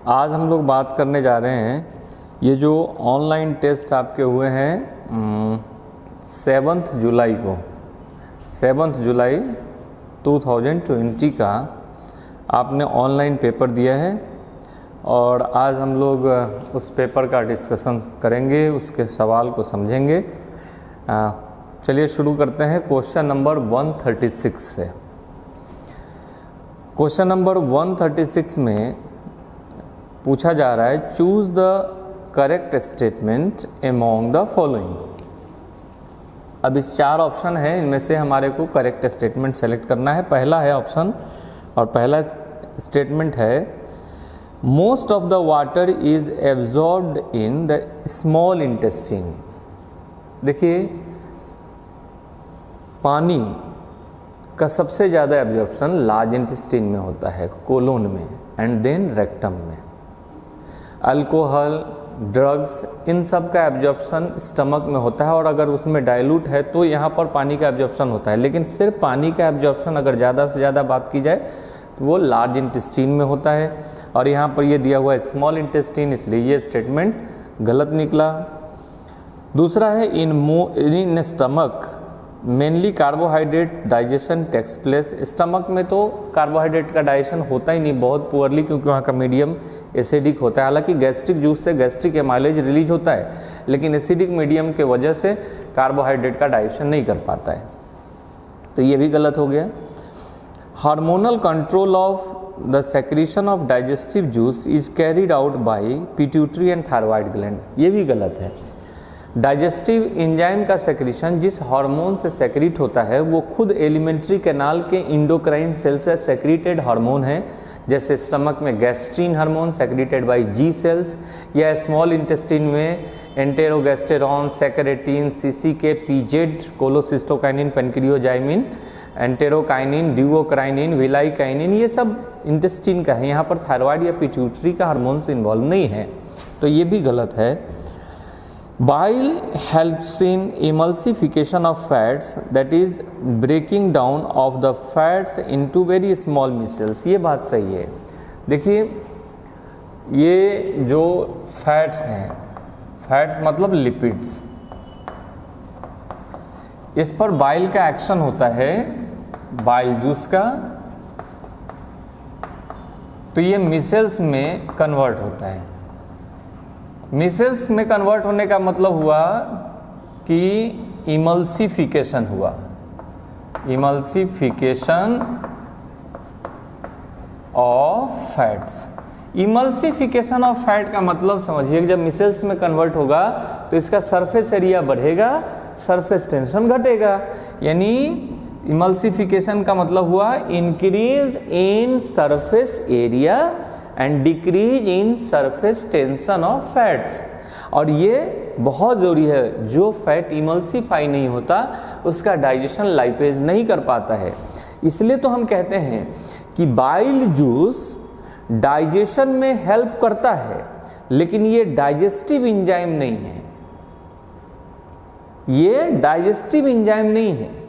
आज हम लोग बात करने जा रहे हैं ये जो ऑनलाइन टेस्ट आपके हुए हैं 7 जुलाई को, 7 जुलाई 2020 का आपने ऑनलाइन पेपर दिया है और आज हम लोग उस पेपर का डिस्कशन करेंगे, उसके सवाल को समझेंगे। चलिए शुरू करते हैं क्वेश्चन नंबर 136 से। क्वेश्चन नंबर 136 में पूछा जा रहा है choose the correct statement among the following. अब इस 4 ऑप्शन है, इनमें से हमारे को करेक्ट स्टेटमेंट सेलेक्ट करना है। पहला है ऑप्शन और पहला स्टेटमेंट है most of the water is absorbed in the small intestine. देखिए, पानी का सबसे ज़्यादा एब्जॉर्प्शन लार्ज इंटेस्टाइन में होता है, कोलोन में, एंड देन रेक्टम में। अल्कोहल, ड्रग्स, इन सब का एब्जॉर्प्शन स्टमक में होता है और अगर उसमें डाइल्यूट है तो यहाँ पर पानी का एब्जॉर्प्शन होता है। लेकिन सिर्फ पानी का एब्जॉर्प्शन अगर ज़्यादा से ज़्यादा बात की जाए तो वो लार्ज इंटेस्टाइन में होता है और यहाँ पर ये दिया हुआ है स्मॉल इंटेस्टाइन, इसलिए ये स्टेटमेंट गलत निकला। दूसरा है in stomach mainly carbohydrate digestion takes place. Stomach में तो कार्बोहाइड्रेट का डाइजेशन होता ही नहीं, बहुत पुअरली, क्योंकि वहाँ का मीडियम एसिडिक होता है। हालांकि गैस्ट्रिक जूस से गैस्ट्रिक एमाइलेज रिलीज होता है, लेकिन एसिडिक मीडियम के वजह से कार्बोहाइड्रेट का डाइजेशन नहीं कर पाता है, तो ये भी गलत हो गया। Hormonal control of the secretion of digestive juice is carried out by pituitary and thyroid gland, ये भी गलत है। डाइजेस्टिव एंजाइम का सेक्रीशन जिस हार्मोन से सेक्रीट होता है वो खुद एलिमेंट्री कैनाल के इंडोक्राइन सेल से सेक्रीटेड हार्मोन है, जैसे स्टमक में गैस्ट्रीन हार्मोन सेक्रीटेड बाय जी सेल्स, या स्मॉल इंटेस्टाइन में एंटेरोगैस्टेरॉन, सेक्रेटिन, सीसीके, पीजेड, कोलोसिस्टोकाइनिन, पेनक्रियोजाइमिन, एंटेरोकाइनिन, ड्यूओक्राइनिन, विलाइकाइनिन, ये सब इंटेस्टाइन का है। यहाँ पर थायराइड या पिट्यूटरी का हार्मोन इन्वॉल्व नहीं है, तो ये भी गलत है। Bile helps in emulsification of fats, that is breaking down of the fats into very small micelles, ये बात सही है। देखिए, ये जो फैट्स हैं, फैट्स मतलब लिपिड्स, इस पर बाइल का एक्शन होता है, बाइल जूस का, तो ये मिसेल्स में कन्वर्ट होता है। मिसेल्स में कन्वर्ट होने का मतलब हुआ कि इमल्सिफिकेशन हुआ, emulsification of fats. Emulsification of fat का मतलब समझिए, जब मिसेल्स में कन्वर्ट होगा तो इसका सरफेस एरिया बढ़ेगा, सरफेस टेंशन घटेगा, यानी इमल्सिफिकेशन का मतलब हुआ increase in surface area and decrease in surface tension of fats. और ये बहुत ज़रूरी है, जो फैट इमल्सिफाई नहीं होता उसका डाइजेशन लाइपेज नहीं कर पाता है। इसलिए तो हम कहते हैं कि बाइल जूस डाइजेशन में हेल्प करता है, लेकिन ये डाइजेस्टिव एंजाइम नहीं है, ये डाइजेस्टिव एंजाइम नहीं है,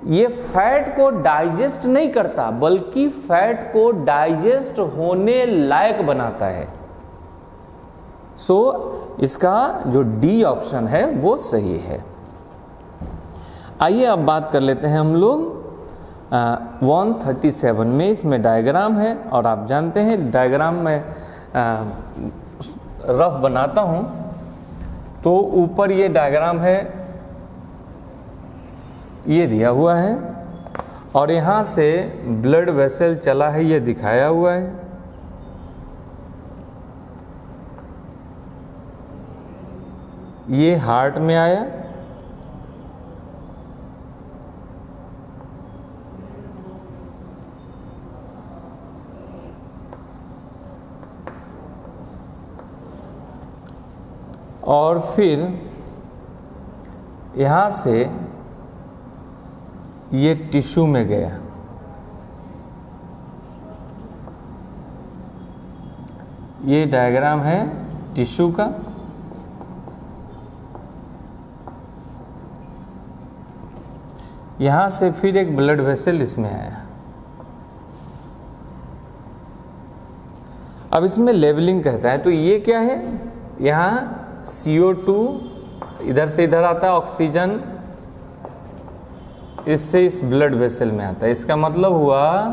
ये फैट को डाइजेस्ट नहीं करता बल्कि फैट को डाइजेस्ट होने लायक बनाता है। सो इसका जो डी ऑप्शन है वो सही है। आइए अब बात कर लेते हैं हम लोग 137 में। इसमें डायग्राम है और आप जानते हैं डायग्राम में रफ बनाता हूं, तो ऊपर ये डायग्राम है, ये दिया हुआ है और यहाँ से ब्लड वेसल चला है, ये दिखाया हुआ है। ये हार्ट में आया, और फिर यहाँ से ये टिश्यू में गया, ये डायग्राम है टिश्यू का। यहाँ से फिर एक ब्लड वेसल इसमें आया। अब इसमें लेवलिंग कहता है, तो ये क्या है, यहाँ CO2 इधर से इधर आता है, ऑक्सीजन इससे इस ब्लड वेसल में आता है। इसका मतलब हुआ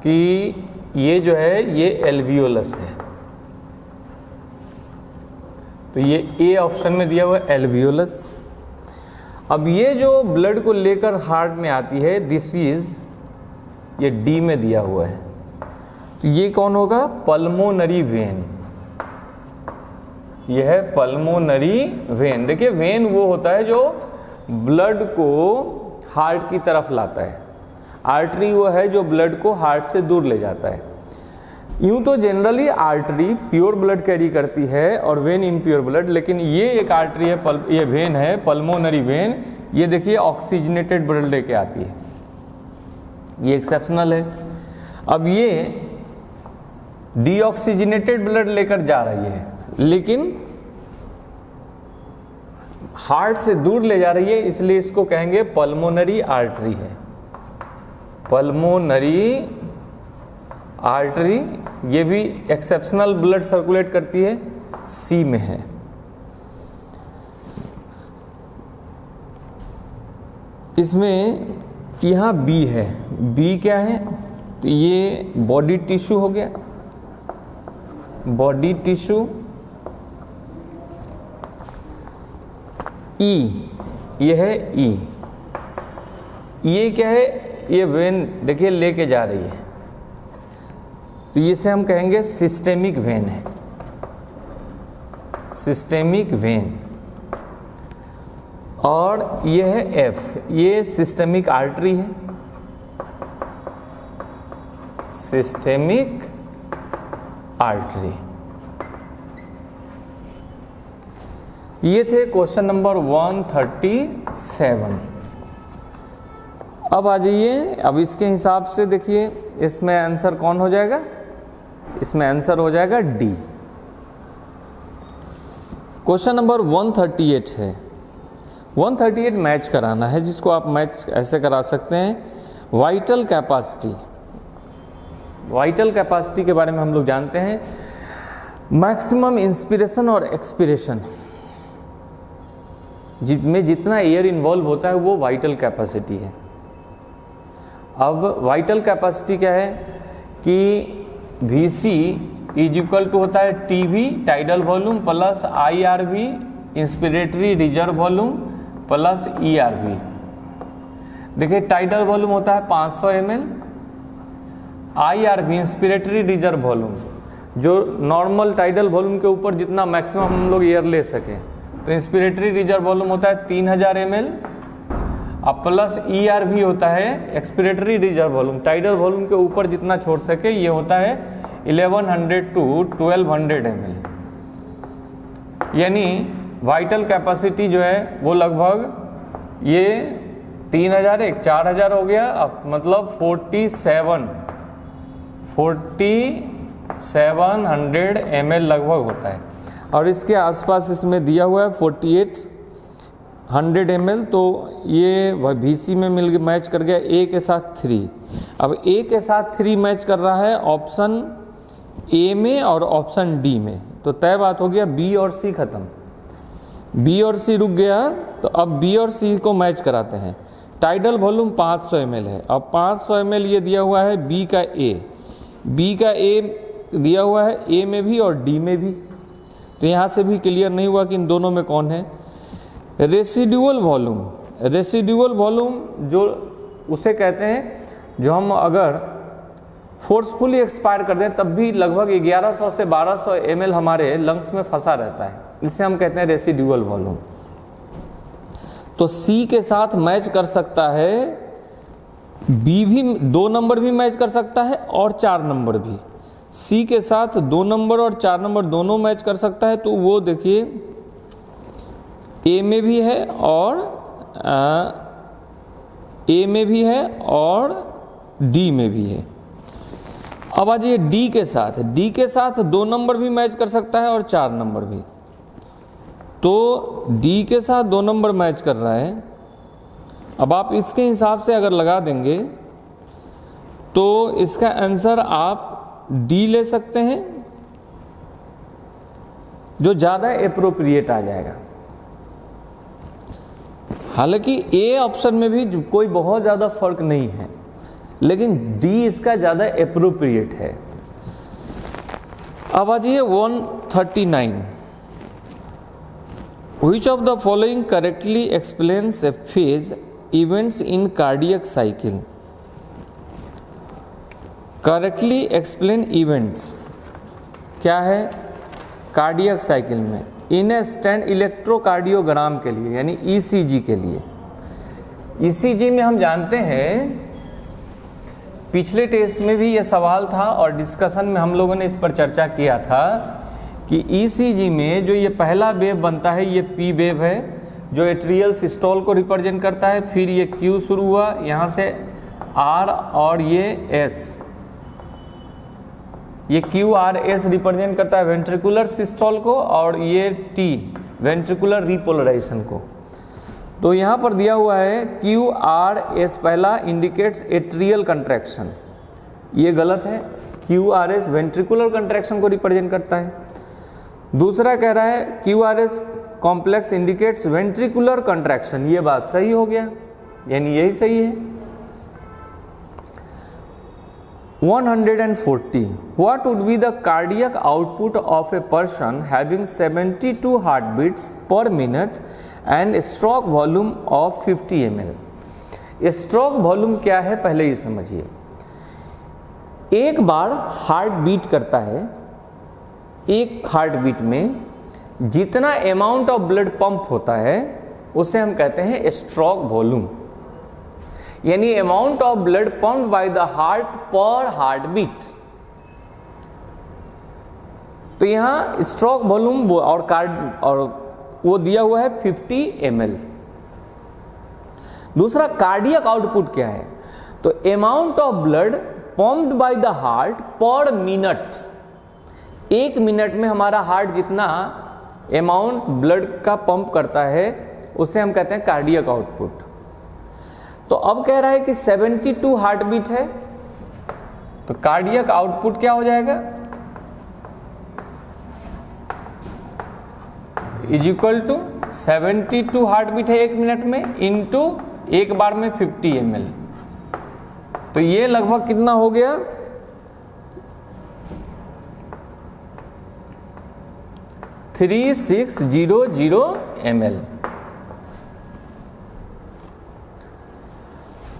कि ये जो है ये एल्वियोलस है, तो ये ए ऑप्शन में दिया हुआ है एल्वियोलस। अब ये जो ब्लड को लेकर हार्ट में आती है, दिस इज, ये डी में दिया हुआ है, तो ये कौन होगा, पल्मोनरी वेन। यह है पल्मोनरी वेन। देखिए वेन वो होता है जो ब्लड को हार्ट की तरफ लाता है, आर्टरी वो है जो ब्लड को हार्ट से दूर ले जाता है। यूं तो generally artery pure blood carry करती है और वेन इम्प्योर ब्लड, लेकिन ये एक आर्टरी है, ये वेन है पल्मोनरी वेन, ये देखिए ऑक्सीजनेटेड ब्लड लेके आती है, ये एक्सेप्शनल है। अब ये डीऑक्सीजनेटेड ब्लड लेकर जा रही है, लेकिन हार्ट से दूर ले जा रही है, इसलिए इसको कहेंगे पल्मोनरी आर्टरी है, पल्मोनरी आर्टरी। ये भी एक्सेप्शनल ब्लड सर्कुलेट करती है, सी में है। इसमें यहाँ बी है, बी क्या है, तो ये बॉडी टिश्यू हो गया, बॉडी टिश्यू। ई, ये है ई, ये क्या है, ये वेन देखिए लेके जा रही है, तो इसे हम कहेंगे सिस्टेमिक वेन है, सिस्टेमिक वेन। और ये है एफ, ये सिस्टेमिक आर्टरी है, सिस्टेमिक आर्टरी। ये थे क्वेश्चन नंबर 137। अब आ जाइए, अब इसके हिसाब से देखिए इसमें आंसर कौन हो जाएगा, इसमें आंसर हो जाएगा डी। क्वेश्चन नंबर 138 है, 138 मैच कराना है, जिसको आप मैच ऐसे करा सकते हैं, वाइटल कैपेसिटी। वाइटल कैपेसिटी के बारे में हम लोग जानते हैं, मैक्सिमम इंस्पिरेशन और एक्सपिरेशन में जितना एयर इन्वॉल्व होता है वो वाइटल कैपेसिटी है। अब वाइटल कैपेसिटी क्या है कि VC इज इक्वल टू होता है TV tidal volume plus IRV inspiratory reserve volume plus ERV। देखिए टाइडल वॉल्यूम होता है 500 ml, IRV inspiratory reserve volume जो नॉर्मल टाइडल वॉल्यूम के ऊपर जितना मैक्सिमम हम लोग एयर ले सकें, तो इंस्पिरेटरी रिजर्व वॉल्यूम होता है 3000 ml, अब प्लस ERV होता है expiratory reserve volume, tidal volume के ऊपर जितना छोड़ सके, ये होता है 1100 to 1200 ml। यानी वाइटल कैपेसिटी जो है वो लगभग ये 3000 एक 4000 हो गया, अब मतलब 4700 ml लगभग होता है। और इसके आसपास इसमें दिया हुआ है 4800 ml, तो ये VC में मिल मैच कर गया A के साथ 3। अब A के साथ 3 मैच कर रहा है ऑप्शन A में और ऑप्शन D में, तो तय बात हो गया B और C खत्म, B और C रुक गया। तो अब B और C को मैच कराते हैं। टाइडल वॉल्यूम 500 ml है, अब 500 ml ये दिया हुआ है B का A, B का A दिया हुआ है A में भी और D में भी, तो यहाँ से भी क्लियर नहीं हुआ कि इन दोनों में कौन है। रेसिडुअल वॉल्यूम, रेसिडुअल वॉल्यूम जो उसे कहते हैं जो हम अगर फोर्सफुली एक्सपायर कर दें तब भी लगभग 1100 से 1200 ml हमारे लंग्स में फंसा रहता है, इसे हम कहते हैं रेसिडुअल वॉल्यूम। तो C के साथ मैच कर सकता है, B भी 2 नंबर भी मैच कर सकता है और 4 नंबर भी। C के साथ 2 नंबर और 4 नंबर दोनों मैच कर सकता है, तो वो देखिए A में भी है और A में भी है और D में भी है। अब आ जाइए D के साथ 2 नंबर भी मैच कर सकता है और 4 नंबर भी। तो डी के साथ 2 नंबर मैच कर रहा है। अब आप इसके हिसाब से अगर लगा देंगे तो इसका आंसर आप डी ले सकते हैं, जो ज़्यादा एप्रोप्रिएट आ जाएगा। हालांकि ए ऑप्शन में भी कोई बहुत ज़्यादा फर्क नहीं है, लेकिन डी इसका ज़्यादा एप्रोप्रिएट है। अब आ जाइए 139। Which of the following correctly explains a phase events in cardiac cycle? Correctly explain events क्या है कार्डियक साइकिल में इन ए स्टैंड इलेक्ट्रोकार्डियोग्राम के लिए, यानी ईसीजी के लिए। ईसीजी में हम जानते हैं, पिछले टेस्ट में भी ये सवाल था और डिस्कशन में हम लोगों ने इस पर चर्चा किया था कि ईसीजी में जो ये पहला वेव बनता है ये पी वेव है, जो एट्रियल सिस्टोल को रिप्रेजेंट करता है। फिर ये क्यू शुरू हुआ, यहाँ से आर और ये एस, ये क्यू आर एस रिप्रेजेंट करता है वेंट्रिकुलर सिस्टोल को, और ये टी वेंट्रिकुलर रिपोलराइजेशन को। तो यहाँ पर दिया हुआ है क्यू आर एस पहला इंडिकेट्स एट्रियल कंट्रैक्शन, ये गलत है। Q R S ventricular contraction को रिप्रेजेंट करता है। दूसरा कह रहा है Q R S complex indicates ventricular contraction, ये बात सही हो गया, यानी यही सही है। 140 What would be the cardiac output of a person having 72 heartbeats per minute and stroke volume of 50 ml? Stroke volume क्या है पहले ये समझिए। एक बार हार्ट बीट करता है, एक हार्ट बीट में जितना अमाउंट ऑफ ब्लड पंप होता है उसे हम कहते हैं स्ट्रोक वॉल्यूम, यानी amount of blood pumped by the heart पर हार्ट बीट। तो यहां स्ट्रोक वॉल्यूम और वो दिया हुआ है 50 ml। दूसरा कार्डियक आउटपुट क्या है, तो amount of blood pumped by the heart पर मिनट, एक मिनट में हमारा हार्ट जितना अमाउंट ब्लड का पंप करता है उसे हम कहते हैं कार्डियक आउटपुट। तो अब कह रहा है कि 72 हार्ट बीट है, तो कार्डियक आउटपुट क्या हो जाएगा, is equal to 72 heart beat है एक मिनट में इंटू एक बार में 50 ml। तो ये लगभग कितना हो गया, 3600 ml।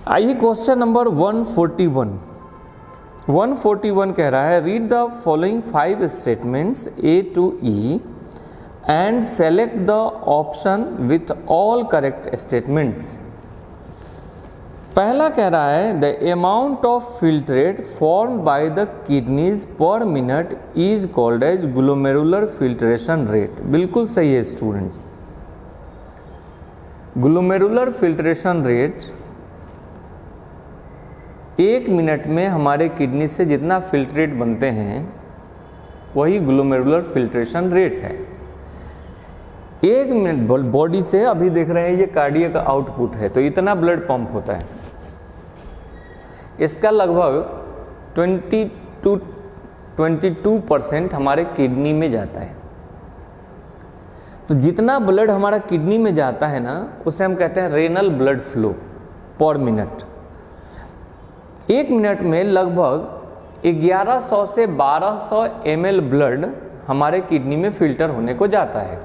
आइए क्वेश्चन नंबर 141। 141 कह रहा है read the following 5 statements A to E and select the option with all correct statements। पहला कह रहा है the amount of filtrate form by the kidneys per minute is called as glomerular filtration rate. बिल्कुल सही है students, glomerular filtration rate एक minute में हमारे किडनी से जितना फिल्ट्रेट बनते हैं वही ग्लोमेरुलर फिल्ट्रेशन रेट है। एक मिनट बॉडी से अभी देख रहे हैं ये कार्डियक आउटपुट है, तो इतना ब्लड पंप होता है, इसका लगभग 22% हमारे किडनी में जाता है। तो जितना ब्लड हमारा किडनी में जाता है ना उसे हम कहते हैं रेनल ब्लड फ्लो पर मिनट। एक मिनट में लगभग 1100 से 1200 ml ब्लड हमारे किडनी में फिल्टर होने को जाता है,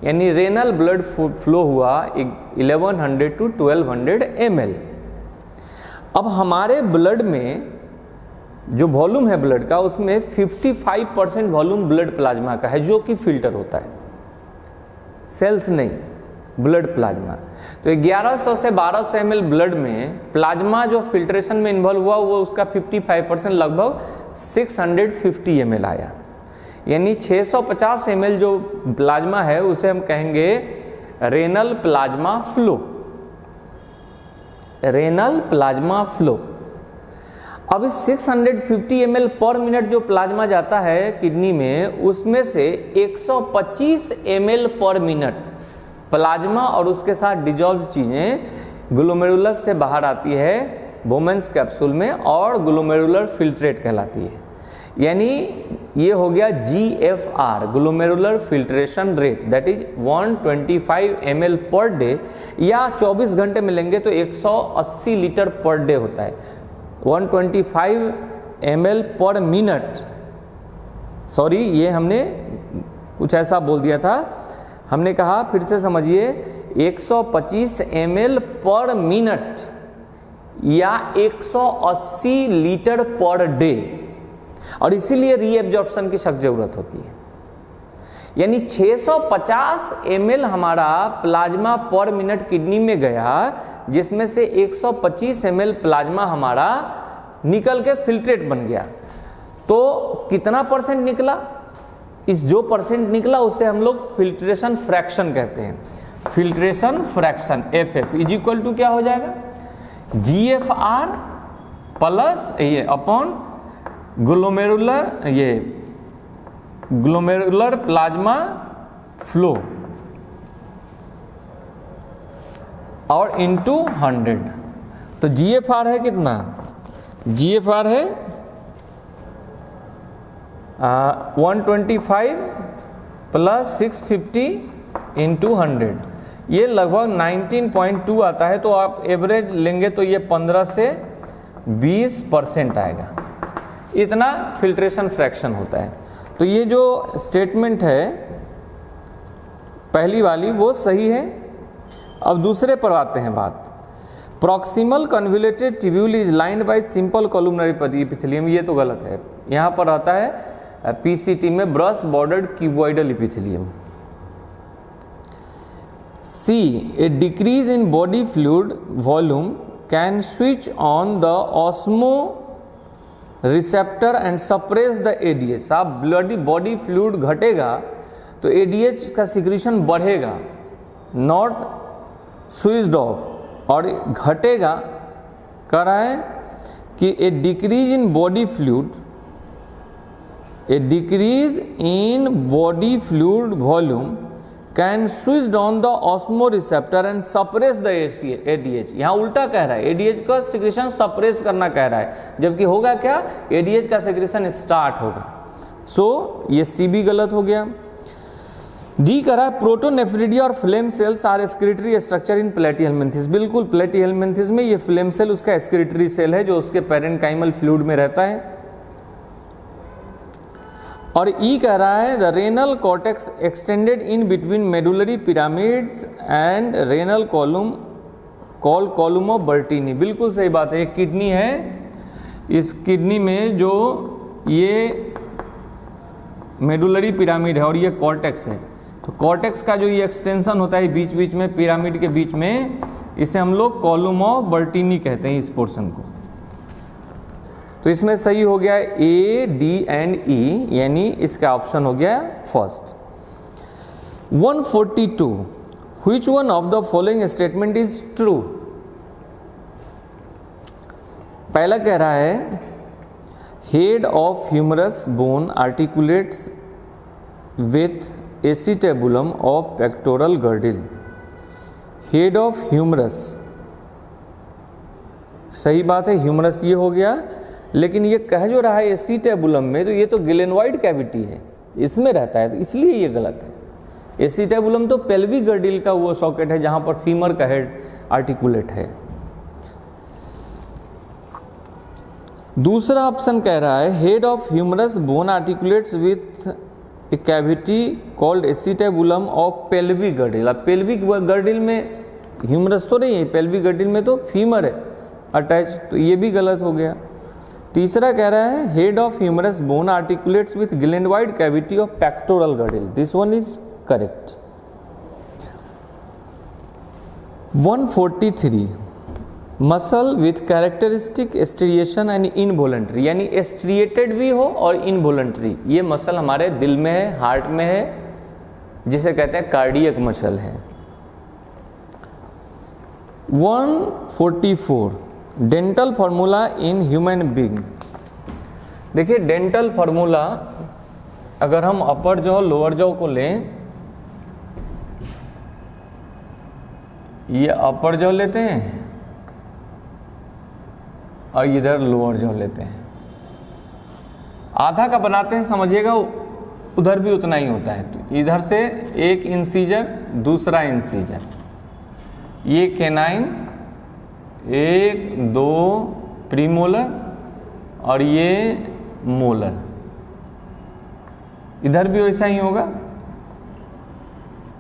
यानी रेनल ब्लड फ्लो हुआ 1100 to 1200 ml। अब हमारे ब्लड में जो वॉल्यूम है ब्लड का उसमें 55% वॉल्यूम ब्लड प्लाज्मा का है, जो कि फिल्टर होता है, सेल्स नहीं, ब्लड प्लाज्मा। तो 1100 से 1200 ml ब्लड में प्लाज्मा जो फिल्ट्रेशन में इन्वॉल्व हुआ वो उसका 55% लगभग 650 ml आया, यानी 650 ml जो प्लाज्मा है उसे हम कहेंगे renal plasma flow, renal plasma flow. अब इस 650 ml पर मिनट जो प्लाज्मा जाता है किडनी में, उसमें से 125 ml पर मिनट प्लाज्मा और उसके साथ डिजॉल्व चीजें ग्लोमेरुलस से बाहर आती है बोमेंस कैप्सूल में, और ग्लोमेरुलर फिल्ट्रेट कहलाती है। यानी ये हो गया GFR, glomerular filtration rate, that is 125 ml per day, या 24 घंटे में लेंगे तो 180 लीटर पर डे होता है। 125 ml पर मिनट, सॉरी ये हमने कुछ ऐसा बोल दिया था, हमने कहा फिर से समझिए 125 ml पर मिनट या 180 लीटर पर डे, और इसीलिए रीएब्जॉर्प्शन की सख्त जरूरत होती है। यानी 650 ml हमारा प्लाज्मा पर मिनट किडनी में गया, जिसमें से 125 ml प्लाज्मा हमारा निकल के फिल्ट्रेट बन गया। तो कितना परसेंट निकला? इस जो परसेंट निकला उसे हम लोग फिल्ट्रेशन फ्रैक्शन कहते हैं। Filtration fraction FF is equal to क्या हो जाएगा? GFR प्लस ये अपॉन ग्लोमेरुलर प्लाज्मा फ्लो और इनटू 100। तो GFR है कितना? GFR है 125 प्लस 650 इंटू 100, ये लगभग 19.2 आता है। तो आप एवरेज लेंगे तो ये 15 से 20% आएगा, इतना फिल्ट्रेशन फ्रैक्शन होता है। तो ये जो स्टेटमेंट है पहली वाली वो सही है। अब दूसरे पर आते हैं बात। Proximal convoluted tubule is lined by simple columnar epithelium, ये तो गलत है। यहाँ पर आता है PCT में brush bordered cuboidal epithelium. C, a decrease in body fluid volume can switch on the osmo receptor and suppress the ADH। आप बॉडी फ्लूइड घटेगा तो ADH का सिक्रीशन बढ़ेगा, नॉट स्विच्ड ऑफ, और घटेगा कह रहा है कि a decrease in body fluid, A decrease in body fluid volume can switch on the osmoreceptor and suppress the ADH। यहाँ उल्टा कह रहा है, ADH का सिक्रेशन सप्रेस करना कह रहा है, जबकि होगा क्या? ADH का सिक्रेशन स्टार्ट होगा। सो ये C भी गलत हो गया। D कह रहा है प्रोटोनेफ्रिडी और flame cells are excretory structure in platyhelminthes. बिल्कुल, प्लेटीहेल्मिन्थेस में ये फ्लेम सेल उसका एक्सक्रीटरी सेल है जो उसके पेरेन्काइमल फ्लूइड में रहता है। और ई कह रहा है the renal cortex extended in between medullary pyramids and renal column called column of बर्टीनी। बिल्कुल सही बात है, एक किडनी है, इस किडनी में जो ये मेडुलरी पिरामिड है और ये कॉर्टेक्स है, तो कॉर्टेक्स का जो ये एक्सटेंशन होता है बीच बीच में पिरामिड के बीच में, इसे हम लोग कॉलम ऑफ बर्टीनी कहते हैं इस पोर्शन को। तो इसमें सही हो गया A, D एंड E, यानी इसका ऑप्शन हो गया first. 142, which one of the following statement is true? पहला कह रहा है head of humerus bone articulates with acetabulum of pectoral girdle. Head of humerus, सही बात है, ह्यूमरस ये हो गया, लेकिन ये कह जो रहा है एसिटेबुलम में, तो ये तो ग्लेनोइड कैविटी है, इसमें रहता है, तो इसलिए ये गलत है। एसिटेबुलम तो पेल्विक गर्डिल का वो सॉकेट है जहां पर फीमर का हेड आर्टिकुलेट है। दूसरा ऑप्शन कह रहा है head of humerus bone articulates with a cavity called acetabulum of pelvic girdle. अब पेल्विक गर्डिल में ह्यूमरस तो नहीं है, पेल्विक गर्डिल में तो फीमर है अटैच, तो ये भी गलत हो गया। तीसरा कह रहा है head of humerus bone articulates with glenoid cavity of pectoral girdle. This one is correct. 143, muscle with characteristic striation and involuntary, यानी एस्ट्रिएटेड भी हो और इनवोलेंट्री, ये मसल हमारे दिल में है, हार्ट में है, जिसे कहते हैं कार्डियक मसल है। 144, dental formula in human being. देखिए डेंटल फॉर्मूला अगर हम अपर जॉ लोअर जॉ को लें, ये अपर जॉ लेते हैं और इधर लोअर जॉ लेते हैं, आधा का बनाते हैं, समझिएगा उधर भी उतना ही होता है। तो इधर से एक इंसीजर, दूसरा इंसीजर, ये कैनाइन, 1 2 प्रीमोलर और ये मोलर, इधर भी वैसा ही होगा,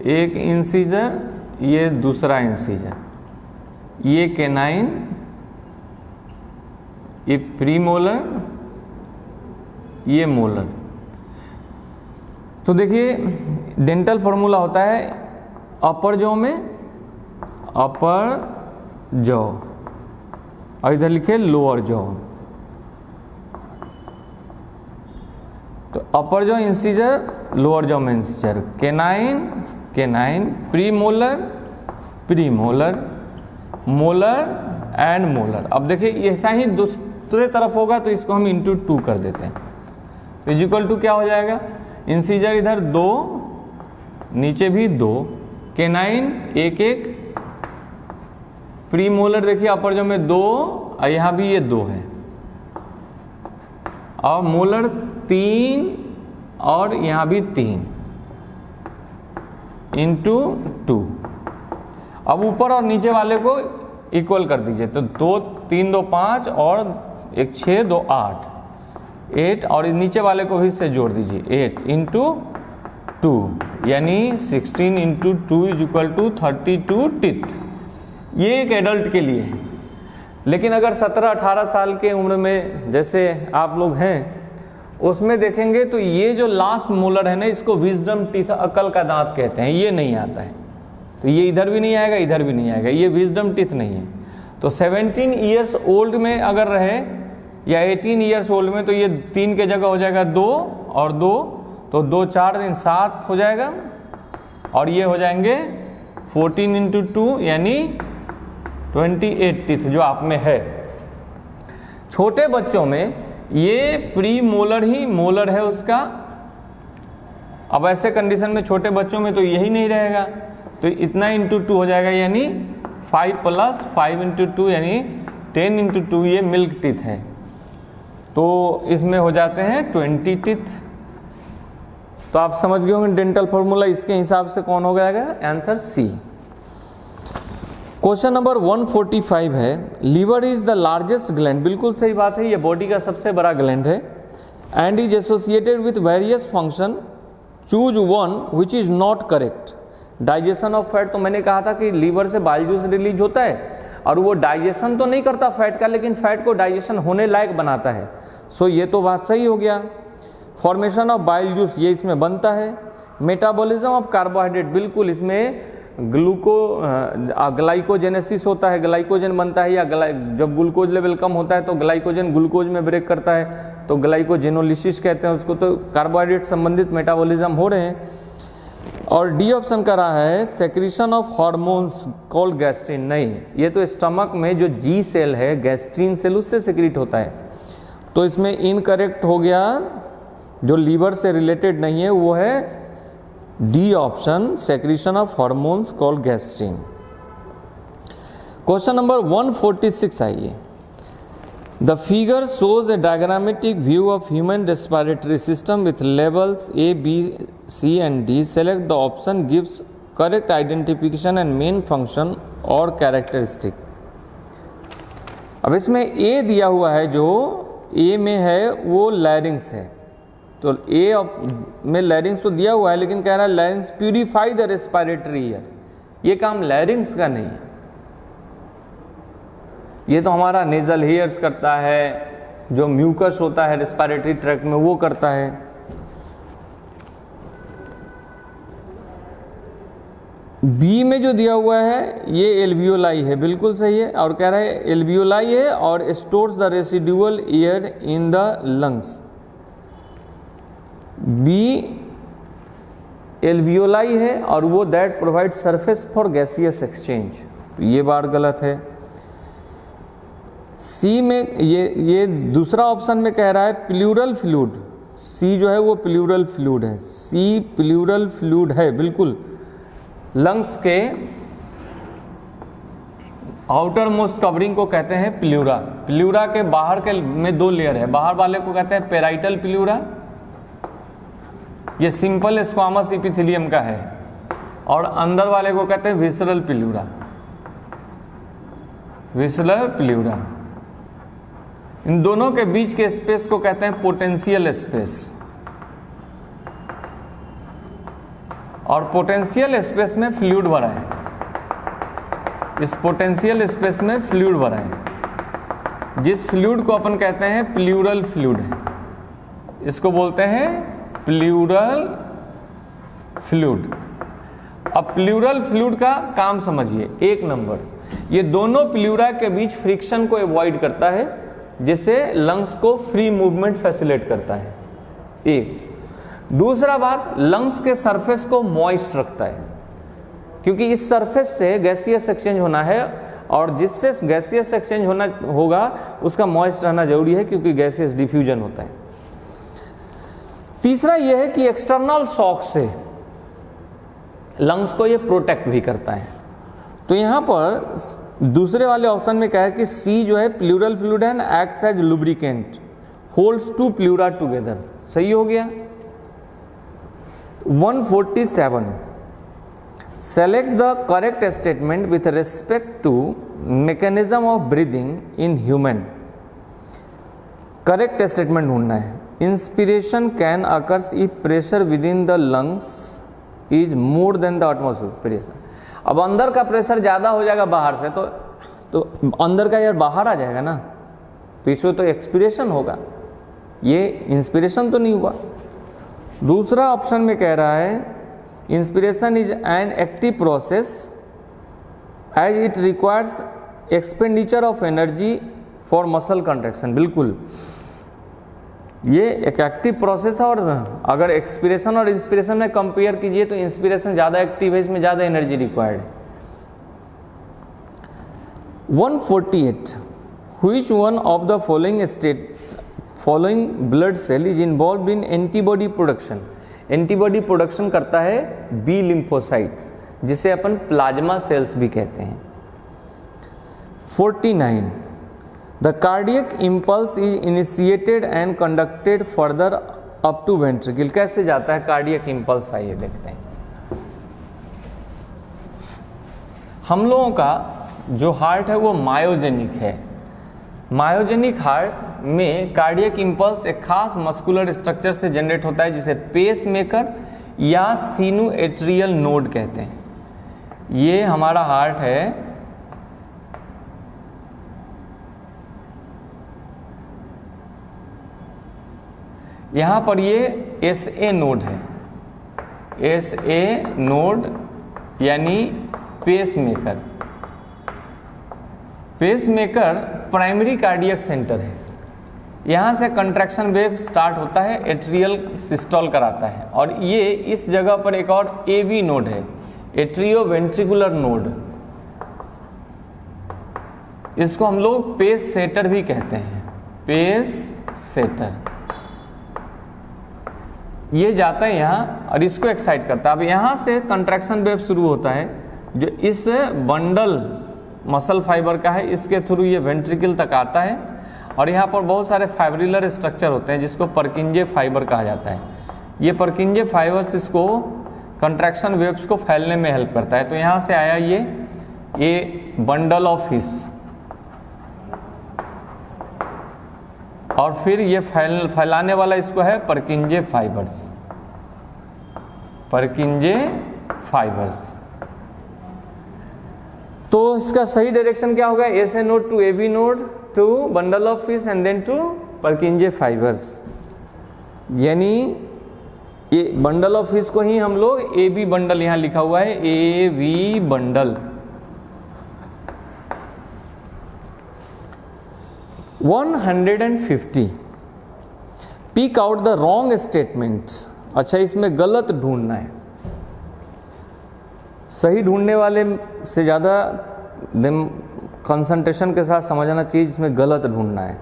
एक इंसीजर, ये दूसरा इंसीजर, ये कैनाइन, ये प्रीमोलर, ये मोलर। तो देखिए डेंटल फॉर्मूला होता है अपर जॉ में अपर जॉ और इधर लिखे लोअर जॉ। तो upper jaw incisor, lower jaw में incisor, canine canine, premolar premolar, molar and molar. अब देखिए ऐसा ही दूसरे तरफ होगा तो इसको हम इंटू 2 कर देते हैं, तो इक्वल टू क्या हो जाएगा, इंसीजर इधर 2, नीचे भी 2, कैनाइन 1 1, प्रीमोलर देखिए अपर जॉ में 2 और यहाँ भी ये 2 है, और मोलर 3 और यहाँ भी 3 इंटू 2। अब ऊपर और नीचे वाले को इक्वल कर दीजिए, तो 2 3 2 5 और 1 6 2 8 8 और नीचे वाले को भी से जोड़ दीजिए 8 इंटू 2 यानी 16 into 2 is equal to 32 teeth. ये एक एडल्ट के लिए है, लेकिन अगर 17-18 साल के उम्र में जैसे आप लोग हैं उसमें देखेंगे तो ये जो लास्ट मोलर है ना, इसको विजडम टीथ, अकल का दांत कहते हैं, ये नहीं आता है। तो ये इधर भी नहीं आएगा, इधर भी नहीं आएगा, ये विजडम टीथ नहीं है। तो 17 ईयर्स ओल्ड में अगर रहे या 18 ईयर्स ओल्ड में, तो ये 3 के जगह हो जाएगा 2 और 2, तो 2 4 दिन 7 हो जाएगा, और ये हो जाएंगे 14 इंटू 2 यानी 28 टीथ जो आप में है। छोटे बच्चों में ये प्री मोलर ही मोलर है उसका। अब ऐसे कंडीशन में छोटे बच्चों में तो यही नहीं रहेगा, तो इतना इंटू 2 हो जाएगा, यानी 5 + 5 इंटू 2 यानी 10 इंटू 2, ये मिल्क टीथ है, तो इसमें हो जाते हैं 20 टीथ। तो आप समझ गए होंगे डेंटल फॉर्मूला, इसके हिसाब से कौन हो जाएगा, आंसर सी। क्वेश्चन नंबर 145 है, liver is the largest gland. बिल्कुल सही बात है, ये बॉडी का सबसे बड़ा ग्लैंड है, and is associated with various function, choose one which is not correct. Digestion of fat, तो मैंने कहा था कि लीवर से बाइल जूस रिलीज होता है और वो डाइजेशन तो नहीं करता फैट का, लेकिन फैट को डाइजेशन होने लायक बनाता है। सो ये तो बात सही हो गया। फॉर्मेशन ऑफ बाइल जूस, ये इसमें बनता है। मेटाबॉलिज्म ऑफ कार्बोहाइड्रेट, बिल्कुल इसमें ग्लाइकोजेनेसिस होता है, ग्लाइकोजन बनता है, या जब ग्लूकोज लेवल कम होता है तो ग्लाइकोजन ग्लूकोज में ब्रेक करता है, तो ग्लाइकोजेनोलिसिस कहते हैं उसको। तो कार्बोहाइड्रेट संबंधित मेटाबॉलिज्म हो रहे हैं। और डी ऑप्शन का रहा है secretion of hormones called gastrin. नहीं, ये तो स्टमक में जो जी सेल है, गैस्ट्रिन सेल, उससे सेक्रीट होता है, तो इसमें इनकरेक्ट हो गया। जो लीवर से रिलेटेड नहीं है वो है D option, secretion of hormones called gastrin. Question number 146 आइए। The figure shows A diagrammatic view of human respiratory system with levels A, B, C and D. Select the option gives correct identification and main function और characteristic. अब इसमें A दिया हुआ है, जो A में है वो लैरिंग्स है, तो A में लैरिंग्स तो दिया हुआ है, लेकिन कह रहा है लैरिंग्स प्यूरिफाई द रेस्पिरेटरी एयर। ये काम लैरिंग्स का नहीं है, ये तो हमारा नेजल हेयर्स करता है, जो म्यूकस होता है रेस्पिरेटरी ट्रैक्ट में वो करता है। बी में जो दिया हुआ है ये एल्वियोलाई है, बिल्कुल सही है, और कह रहा है एल्वियोलाई है और stores the residual air in the lungs. B alveoli है और वो that provide surface for gaseous exchange, तो ये बात गलत है। सी में ये दूसरा ऑप्शन में कह रहा है प्लूरल फ्लूइड, सी जो है वो प्लूरल फ्लूइड है, सी प्लूरल फ्लूइड है बिल्कुल। लंग्स के आउटर मोस्ट कवरिंग को कहते हैं प्लूरा। प्लूरा के बाहर के में दो लेयर है, बाहर वाले को कहते हैं पेराइटल प्लूरा, ये सिंपल स्क्वामस इपिथेलियम का है, और अंदर वाले को कहते हैं विसरल प्लूरा, विसरल प्लूरा। इन दोनों के बीच के स्पेस को कहते हैं पोटेंशियल स्पेस, और पोटेंशियल स्पेस में फ्लूइड भरा है, इस पोटेंशियल स्पेस में फ्लूइड भरा है, जिस फ्लूइड को अपन कहते हैं प्लूरल फ्लूइड है, इसको बोलते हैं प्लूरल फ्लूइड। अब प्लूरल फ्लूइड का काम समझिए, एक नंबर, ये दोनों प्लूरा के बीच फ्रिक्शन को अवॉइड करता है, जिससे लंग्स को फ्री मूवमेंट फैसिलिटेट करता है, एक। दूसरा बात, लंग्स के सरफेस को मॉइस्ट रखता है, क्योंकि इस सरफेस से गैसियस एक्सचेंज होना है, और जिससे गैसियस एक्सचेंज होगा उसका मॉइस्ट रहना जरूरी है, क्योंकि गैसियस डिफ्यूजन होता है। तीसरा यह है कि एक्सटर्नल शॉक से लंग्स को ये प्रोटेक्ट भी करता है। तो यहां पर दूसरे वाले ऑप्शन में क्या है कि सी जो है pleural fluid and acts as lubricant, holds two pleura together, सही हो गया। 147, select the correct statement with respect to mechanism of breathing in human. Correct statement ढूंढना है। Inspiration can occurs if pressure with in the lungs is more than the atmospheric pressure. अब अंदर का pressure ज़्यादा हो जाएगा बाहर से, तो अंदर का एयर बाहर आ जाएगा ना, तो इसमें तो एक्सपिरेशन होगा, ये इंस्पिरेशन तो नहीं हुआ। दूसरा ऑप्शन में कह रहा है inspiration is an active process as it requires expenditure of energy for muscle contraction. बिल्कुल, ये एक एक्टिव प्रोसेस है, और अगर एक्सपिरेशन और इंस्पिरेशन में कंपेयर कीजिए तो इंस्पिरेशन ज़्यादा एक्टिव है, इसमें ज़्यादा एनर्जी रिक्वायर्ड है। 148, which one of the following blood cell is involve in antibody production. Antibody production करता है बी लिम्फोसाइट्स, जिसे अपन प्लाज्मा सेल्स भी कहते हैं। 49, the cardiac impulse is initiated and conducted further up to ventricle. कैसे जाता है कार्डियक इम्पल्स, आइए देखते हैं। हम लोगों का जो हार्ट है वो मायोजेनिक है। मायोजेनिक हार्ट में कार्डियक इम्पल्स एक खास मस्कुलर स्ट्रक्चर से जनरेट होता है, जिसे पेस मेकर या सिनुएट्रियल नोड कहते हैं। ये हमारा हार्ट है, यहाँ पर ये SA नोड है, SA नोड यानी pacemaker. Pacemaker primary cardiac centre है, यहाँ से कंट्रैक्शन वेव स्टार्ट होता है, एट्रियल सिस्टोल कराता है, और ये इस जगह पर एक और AV नोड है, एट्रियो वेंट्रिकुलर नोड, इसको हम लोग पेस सेटर भी कहते हैं, पेस सेटर। ये जाता है यहाँ और इसको एक्साइट करता है। अब यहाँ से कंट्रैक्शन वेव शुरू होता है, जो इस बंडल मसल फाइबर का है, इसके थ्रू ये वेंट्रिकल तक आता है, और यहाँ पर बहुत सारे फाइब्रिलर स्ट्रक्चर होते हैं, जिसको परकिंजे फाइबर कहा जाता है। ये परकिंजे फाइबर्स इसको कंट्रैक्शन वेव्स को फैलने में हेल्प करता है। तो यहाँ से आया ये बंडल ऑफ हिस, और फिर ये फैलाने वाला इसको है परकिंजे फाइबर्स, परकिंजे फाइबर्स। तो इसका सही डायरेक्शन क्या होगा, SA node to AV node to bundle of His and then to Purkinje fibres. यानी ये बंडल ऑफ फिश को ही हम लोग AB बंडल, यहां लिखा हुआ है AV bundle. 150, pick out the wrong statements. अच्छा, इसमें गलत ढूंढना है, सही ढूंढने वाले से ज़्यादा कंसंट्रेशन के साथ समझना चाहिए, इसमें गलत ढूंढना है।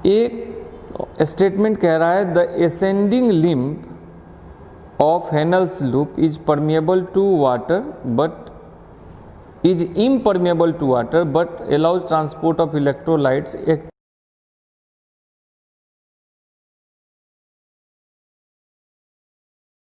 एक स्टेटमेंट कह रहा है the ascending limb of Henle's loop is permeable to water but is impermeable to water but allows transport of electrolytes